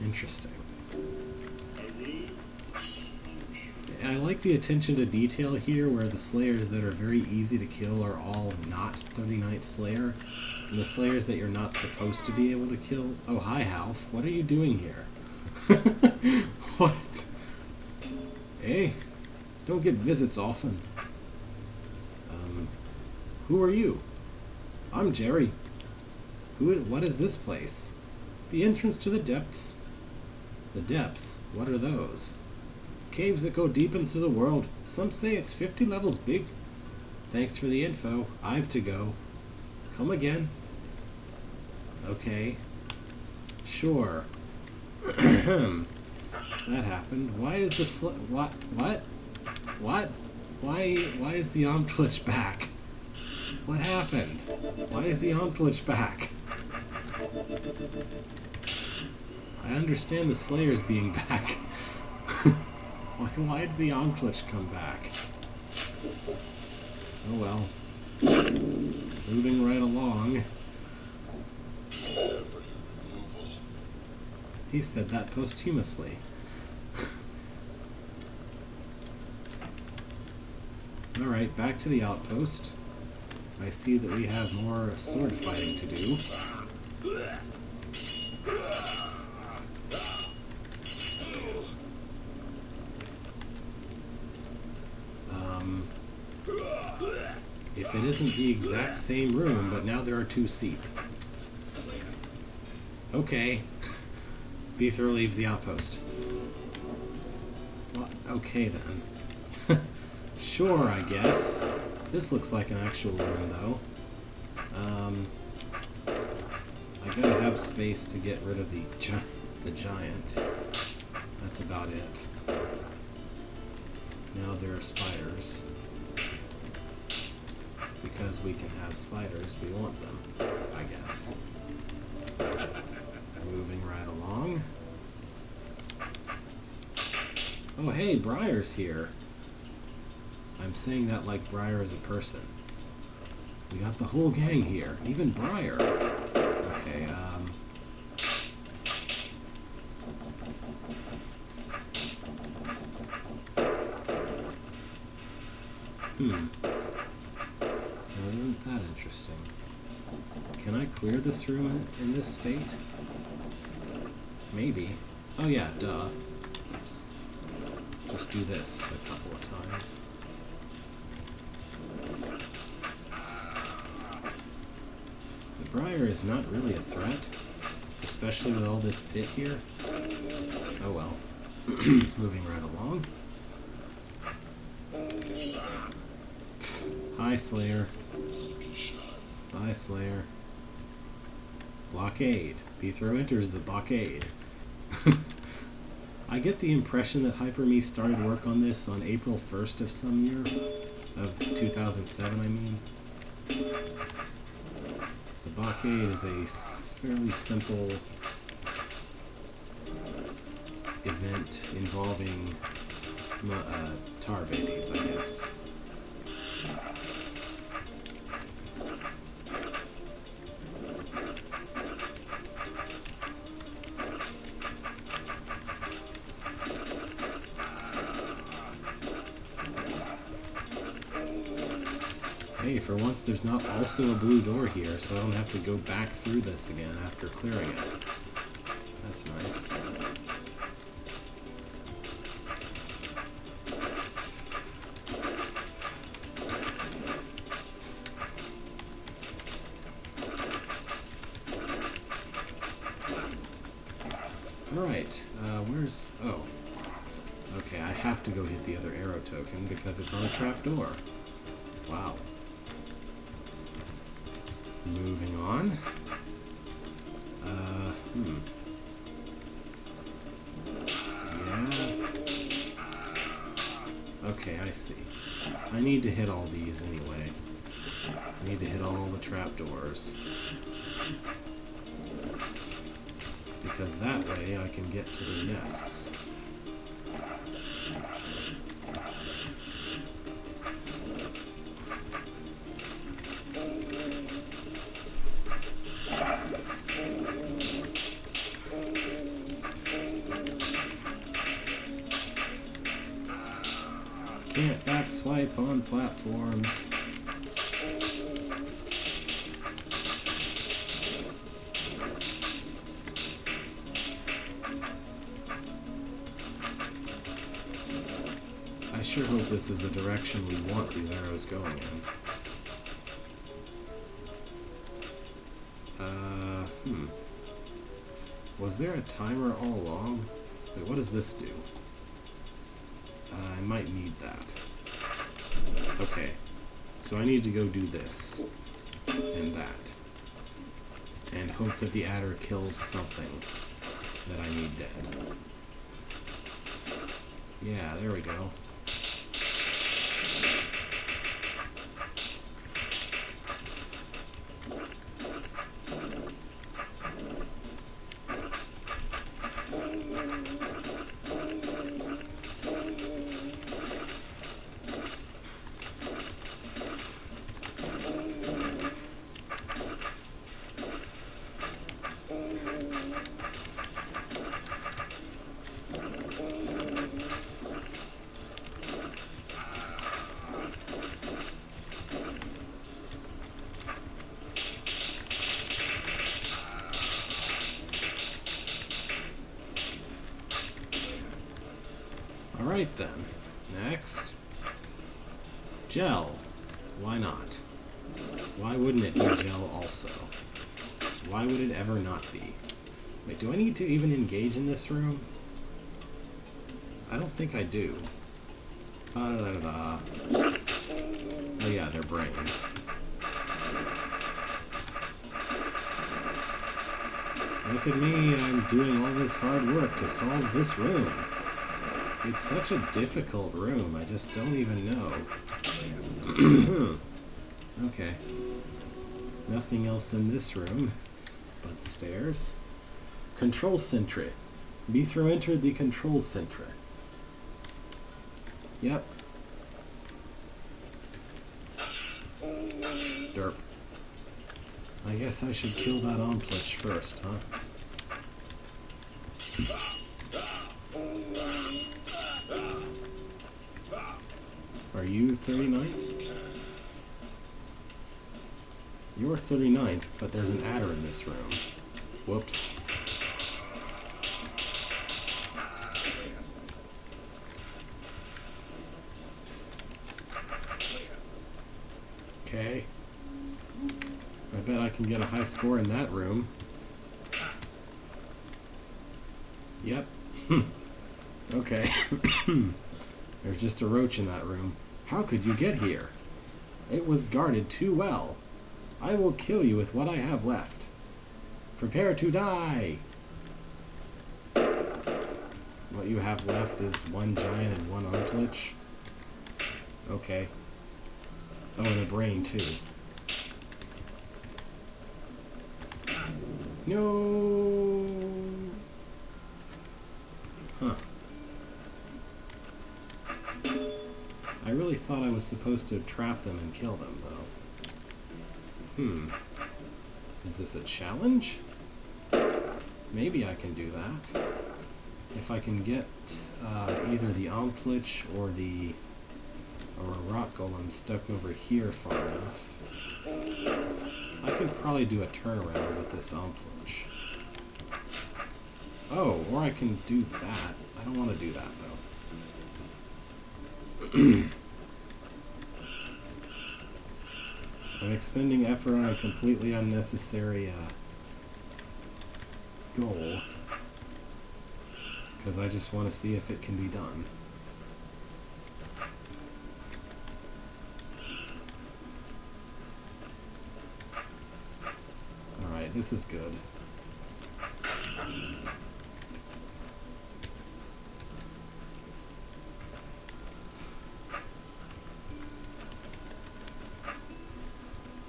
Interesting. I like the attention to detail here where the Slayers that are very easy to kill are all not 39th Slayer. And the Slayers that you're not supposed to be able to kill... Oh, hi, Half. What are you doing here? What? Hey, don't get visits often. Who are you? I'm Jerry. What is this place? The entrance to the depths. The depths? What are those? Caves that go deep into the world. Some say it's 50 levels big. Thanks for the info. I've to go. Come again. Okay. Sure. That happened. Why is the What? What? Why is the Omtlich back? What happened? Why is the Omtlich back? I understand the Slayers being back. Why did the Omtlich come back? Oh well. Moving right along. He said that posthumously. Alright, back to the outpost. I see that we have more sword fighting to do. If it isn't the exact same room, but now there are 2 seat. Okay. Bethro leaves the outpost. Well, okay then. Sure, I guess. This looks like an actual room, though. I gotta have space to get rid of the giant. That's about it. Now there are spiders. Because we can have spiders, we want them, I guess. Moving right along. Oh, hey, Briar's here. I'm saying that like Briar is a person. We got the whole gang here, even Briar. Okay, Now, isn't that interesting? Can I clear this room in this state? Maybe. Oh yeah, duh. Oops. Just do this a couple of times. The Briar is not really a threat, especially with all this pit here. Oh well. Moving right along. Hi, Slayer. Bye, Slayer. Blockade. Beethro enters the blockade. I get the impression that Hyper-Me started work on this on April 1st of some year. Of 2007, I mean. The blockade is a fairly simple event involving tar babies, I guess. Hey, for once there's not also a blue door here, so I don't have to go back through this again after clearing it. That's nice. Right, where's... oh. Okay, I have to go hit the other arrow token because it's on a trapdoor. Wow. Moving on. Yeah. Okay, I see. I need to hit all these anyway. I need to hit all the trapdoors. Because that way I can get to the nests. Can't backswipe on platforms. I sure hope this is the direction we want these arrows going in. Was there a timer all along? Wait, what does this do? I might need that. Okay, so I need to go do this, and that, and hope that the adder kills something that I need dead. Yeah, there we go. Alright then, next. Gel. Why not? Why wouldn't it be gel also? Why would it ever not be? Wait, do I need to even engage in this room? I don't think I do. Oh yeah, their brain. Look at me, I'm doing all this hard work to solve this room. It's such a difficult room, I just don't even know. Okay. Nothing else in this room but the stairs. Control Sentry. Beethro entered the Control Sentry. Yep. Derp. I guess I should kill that Omplitch first, huh? Are you 39th? You're 39th, but there's an adder in this room. Whoops. Okay. I bet I can get a high score in that room. Yep. Okay. There's just a roach in that room. How could you get here? It was guarded too well. I will kill you with what I have left. Prepare to die! What you have left is one giant and one Ontlich. Okay. Oh, and a brain, too. No! Huh. I really thought I was supposed to trap them and kill them, though. Is this a challenge? Maybe I can do that. If I can get either the Ontlich or a rock golem stuck over here far enough, I could probably do a turnaround with this Ontlich. Oh, or I can do that. I don't want to do that, though. I'm expending effort on a completely unnecessary goal, because I just want to see if it can be done. Alright, this is good.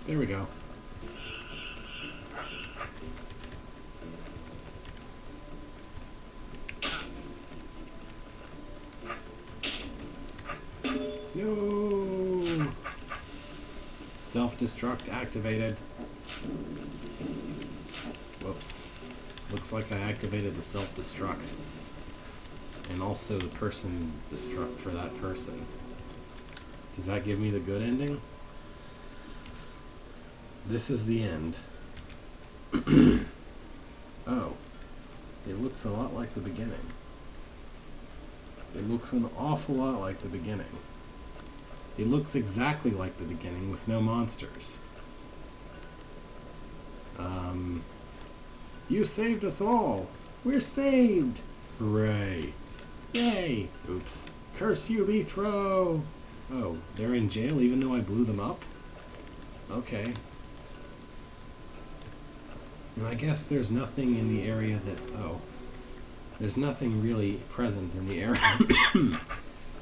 There we go. No! Self-destruct activated. Whoops. Looks like I activated the self-destruct. And also the person destruct for that person. Does that give me the good ending? This is the end. Oh. It looks a lot like the beginning. It looks an awful lot like the beginning. It looks exactly like the beginning with no monsters. You saved us all! We're saved! Hooray! Yay! Oops. Curse you, Beethro! Oh, they're in jail even though I blew them up? Okay. And I guess there's nothing in the area that... Oh. There's nothing really present in the area...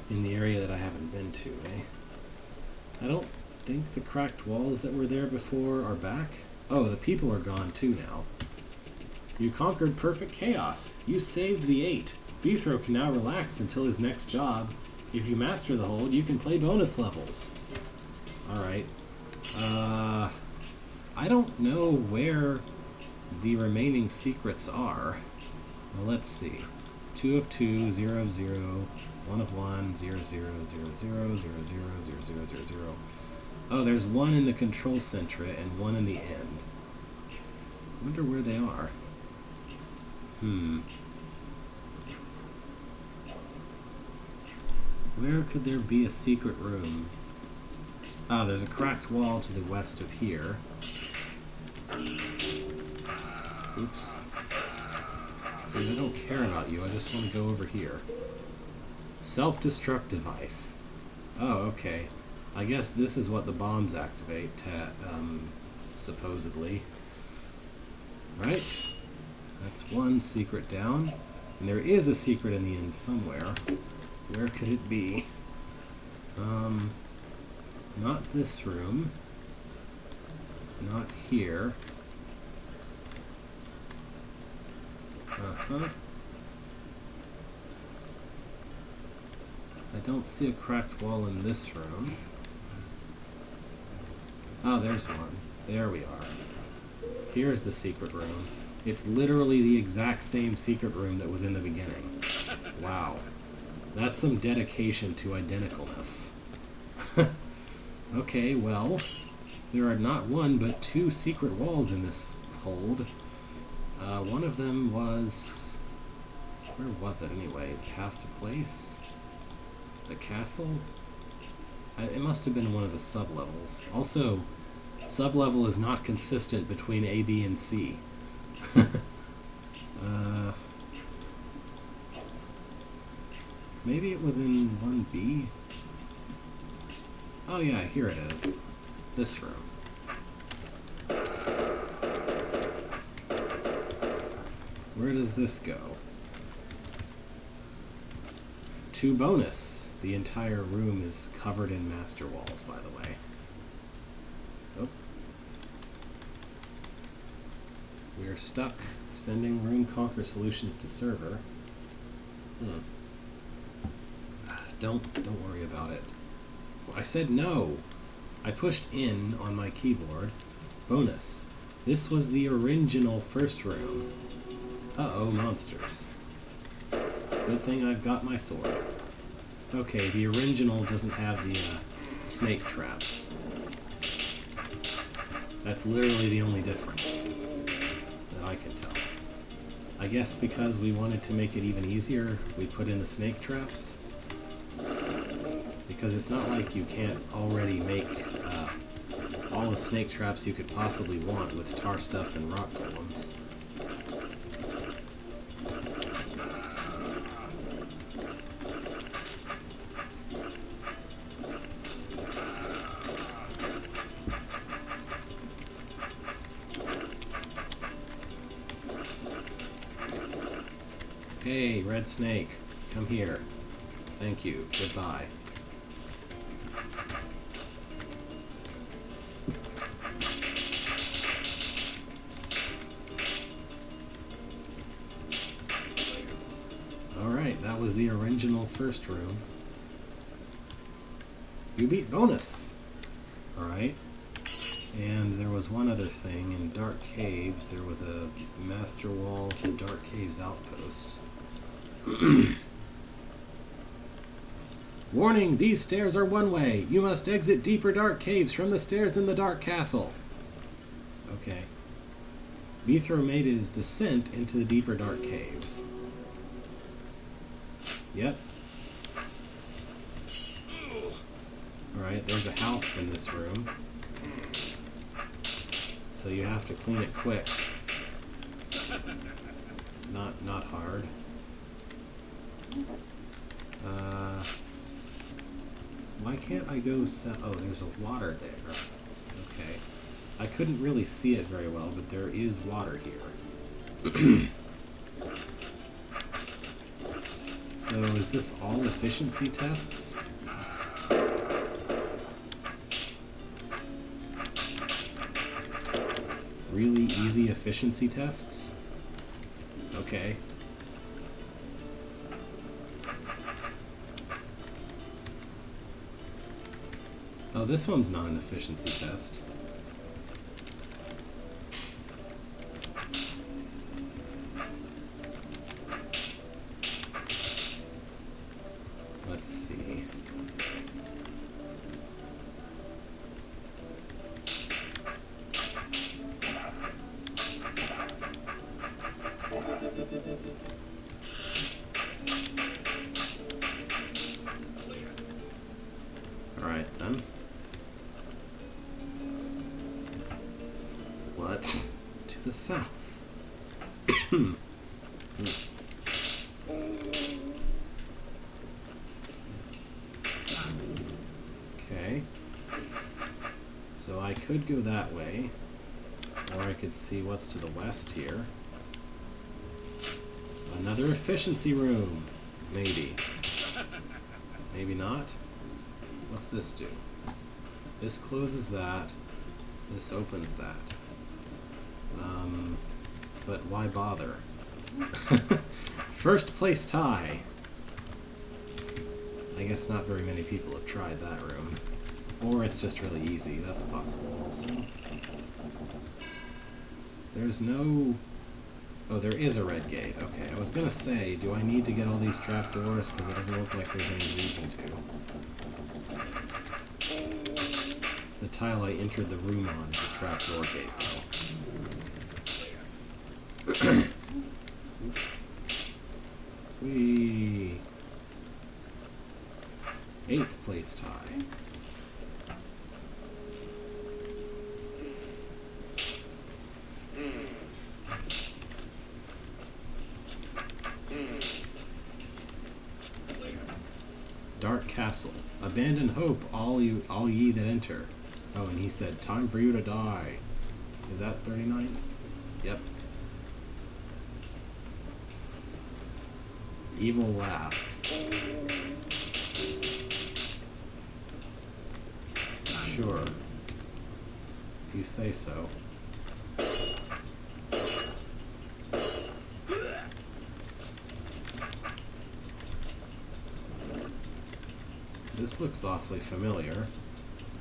in the area that I haven't been to, eh? I don't think the cracked walls that were there before are back. Oh, the people are gone too now. You conquered perfect chaos. You saved the 8. Beethro can now relax until his next job. If you master the hold, you can play bonus levels. Alright. I don't know where the remaining secrets are. Well, let's see. 2 of 2, 0 of 0, 1 of 1, 0, 0, 0, 0, 0, 0, 0, 0, 0, 0. Oh, there's one in the control center and one in the end. I wonder where they are. Where could there be a secret room? Ah, there's a cracked wall to the west of here. Oops. Dude, I don't care about you, I just want to go over here. Self-destruct device. Oh, okay. I guess this is what the bombs activate, supposedly. Right? That's one secret down. And there is a secret in the end somewhere. Where could it be? Not this room. Not here. I don't see a cracked wall in this room. Oh, there's one. There we are. Here's the secret room. It's literally the exact same secret room that was in the beginning. Wow. That's some dedication to identicalness. Okay, well, There are not one, but two secret walls in this hold. One of them was... Where was it anyway? Path to Place? The castle? It must have been one of the sub-levels. Also, sub-level is not consistent between A, B, and C. Maybe it was in 1B? Oh yeah, here it is. This room. Where does this go? To bonus. The entire room is covered in master walls, by the way. Oh. We are stuck. Sending Rune Conquer solutions to server. Don't worry about it. I said no. I pushed in on my keyboard. Bonus. This was the original first room. Uh-oh, monsters. Good thing I've got my sword. Okay, the original doesn't have the snake traps. That's literally the only difference that I can tell. I guess because we wanted to make it even easier, we put in the snake traps. Because it's not like you can't already make all the snake traps you could possibly want with tar stuff and rock golems. Hey, red snake, come here. Thank you. Goodbye. Alright, that was the original first room. You beat bonus! Alright. And there was one other thing. In Dark Caves, there was a master wall to Dark Caves outpost. Warning! These stairs are one way. You must exit deeper dark caves from the stairs in the dark castle. Okay. Beethro made his descent into the deeper dark caves. Yep. Alright, there's a health in this room. So you have to clean it quick. Not hard. Why can't I go oh, there's a water there. Okay. I couldn't really see it very well, but there is water here. So is this all efficiency tests? Really easy efficiency tests? Okay. Oh, this one's not an efficiency test. Let's see. Alright then. What's to the south? Okay. So I could go that way, or I could see what's to the west here. Another efficiency room. Maybe. Maybe not. What's this do? This closes that. This opens that. But why bother? First place tie. I guess not very many people have tried that room. Or it's just really easy. That's possible also. There's no... Oh, there is a red gate. Okay, I was gonna say, do I need to get all these trapdoors? Because it doesn't look like there's any reason to. The tile I entered the room on is a trapdoor gate, though. Whee! 8th place tie. Dark Castle. Abandon hope, all ye that enter. Oh, and he said, time for you to die. Is that 39th? Yep. Evil laugh. Sure. If you say so. This looks awfully familiar.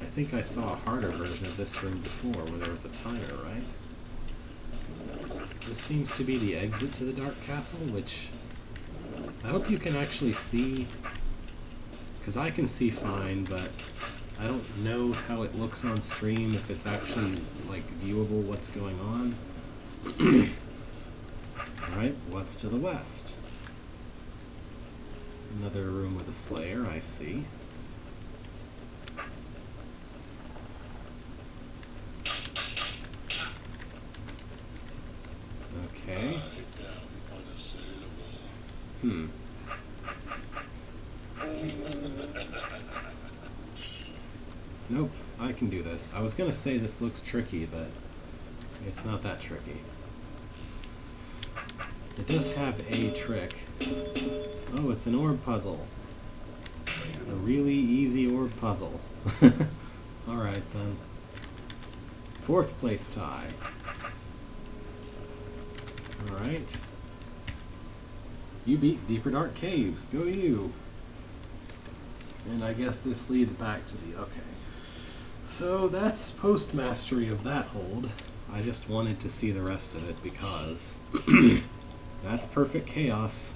I think I saw a harder version of this room before where there was a timer, right? This seems to be the exit to the Dark Castle, which I hope you can actually see, because I can see fine, but I don't know how it looks on stream, if it's actually, like, viewable what's going on. Alright, what's to the west? Another room with a Slayer, I see. Okay. Nope, I can do this. I was gonna say this looks tricky, but it's not that tricky. It does have a trick. Oh, it's an orb puzzle. A really easy orb puzzle. Alright then. 4th place tie. Alright. You beat Deeper Dark Caves. Go you! And I guess this leads back to the... Okay. So that's post-mastery of that hold. I just wanted to see the rest of it because... that's Perfect Chaos.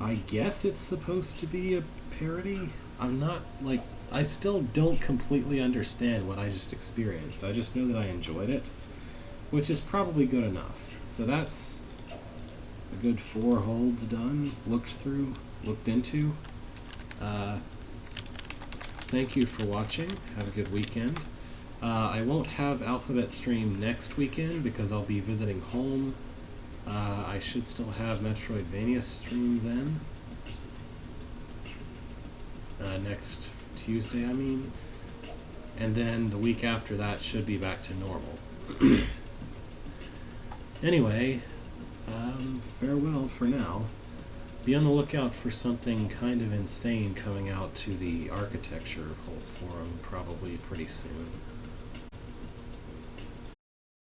I guess it's supposed to be a parody? I'm not, like... I still don't completely understand what I just experienced. I just know that I enjoyed it, which is probably good enough. So that's a good 4 holds done, looked into. Thank you for watching. Have a good weekend. I won't have Alphabet stream next weekend because I'll be visiting home. I should still have Metroidvania stream then. Next Tuesday, I mean. And then the week after that should be back to normal. Anyway, farewell for now. Be on the lookout for something kind of insane coming out to the Architecture Forum probably pretty soon.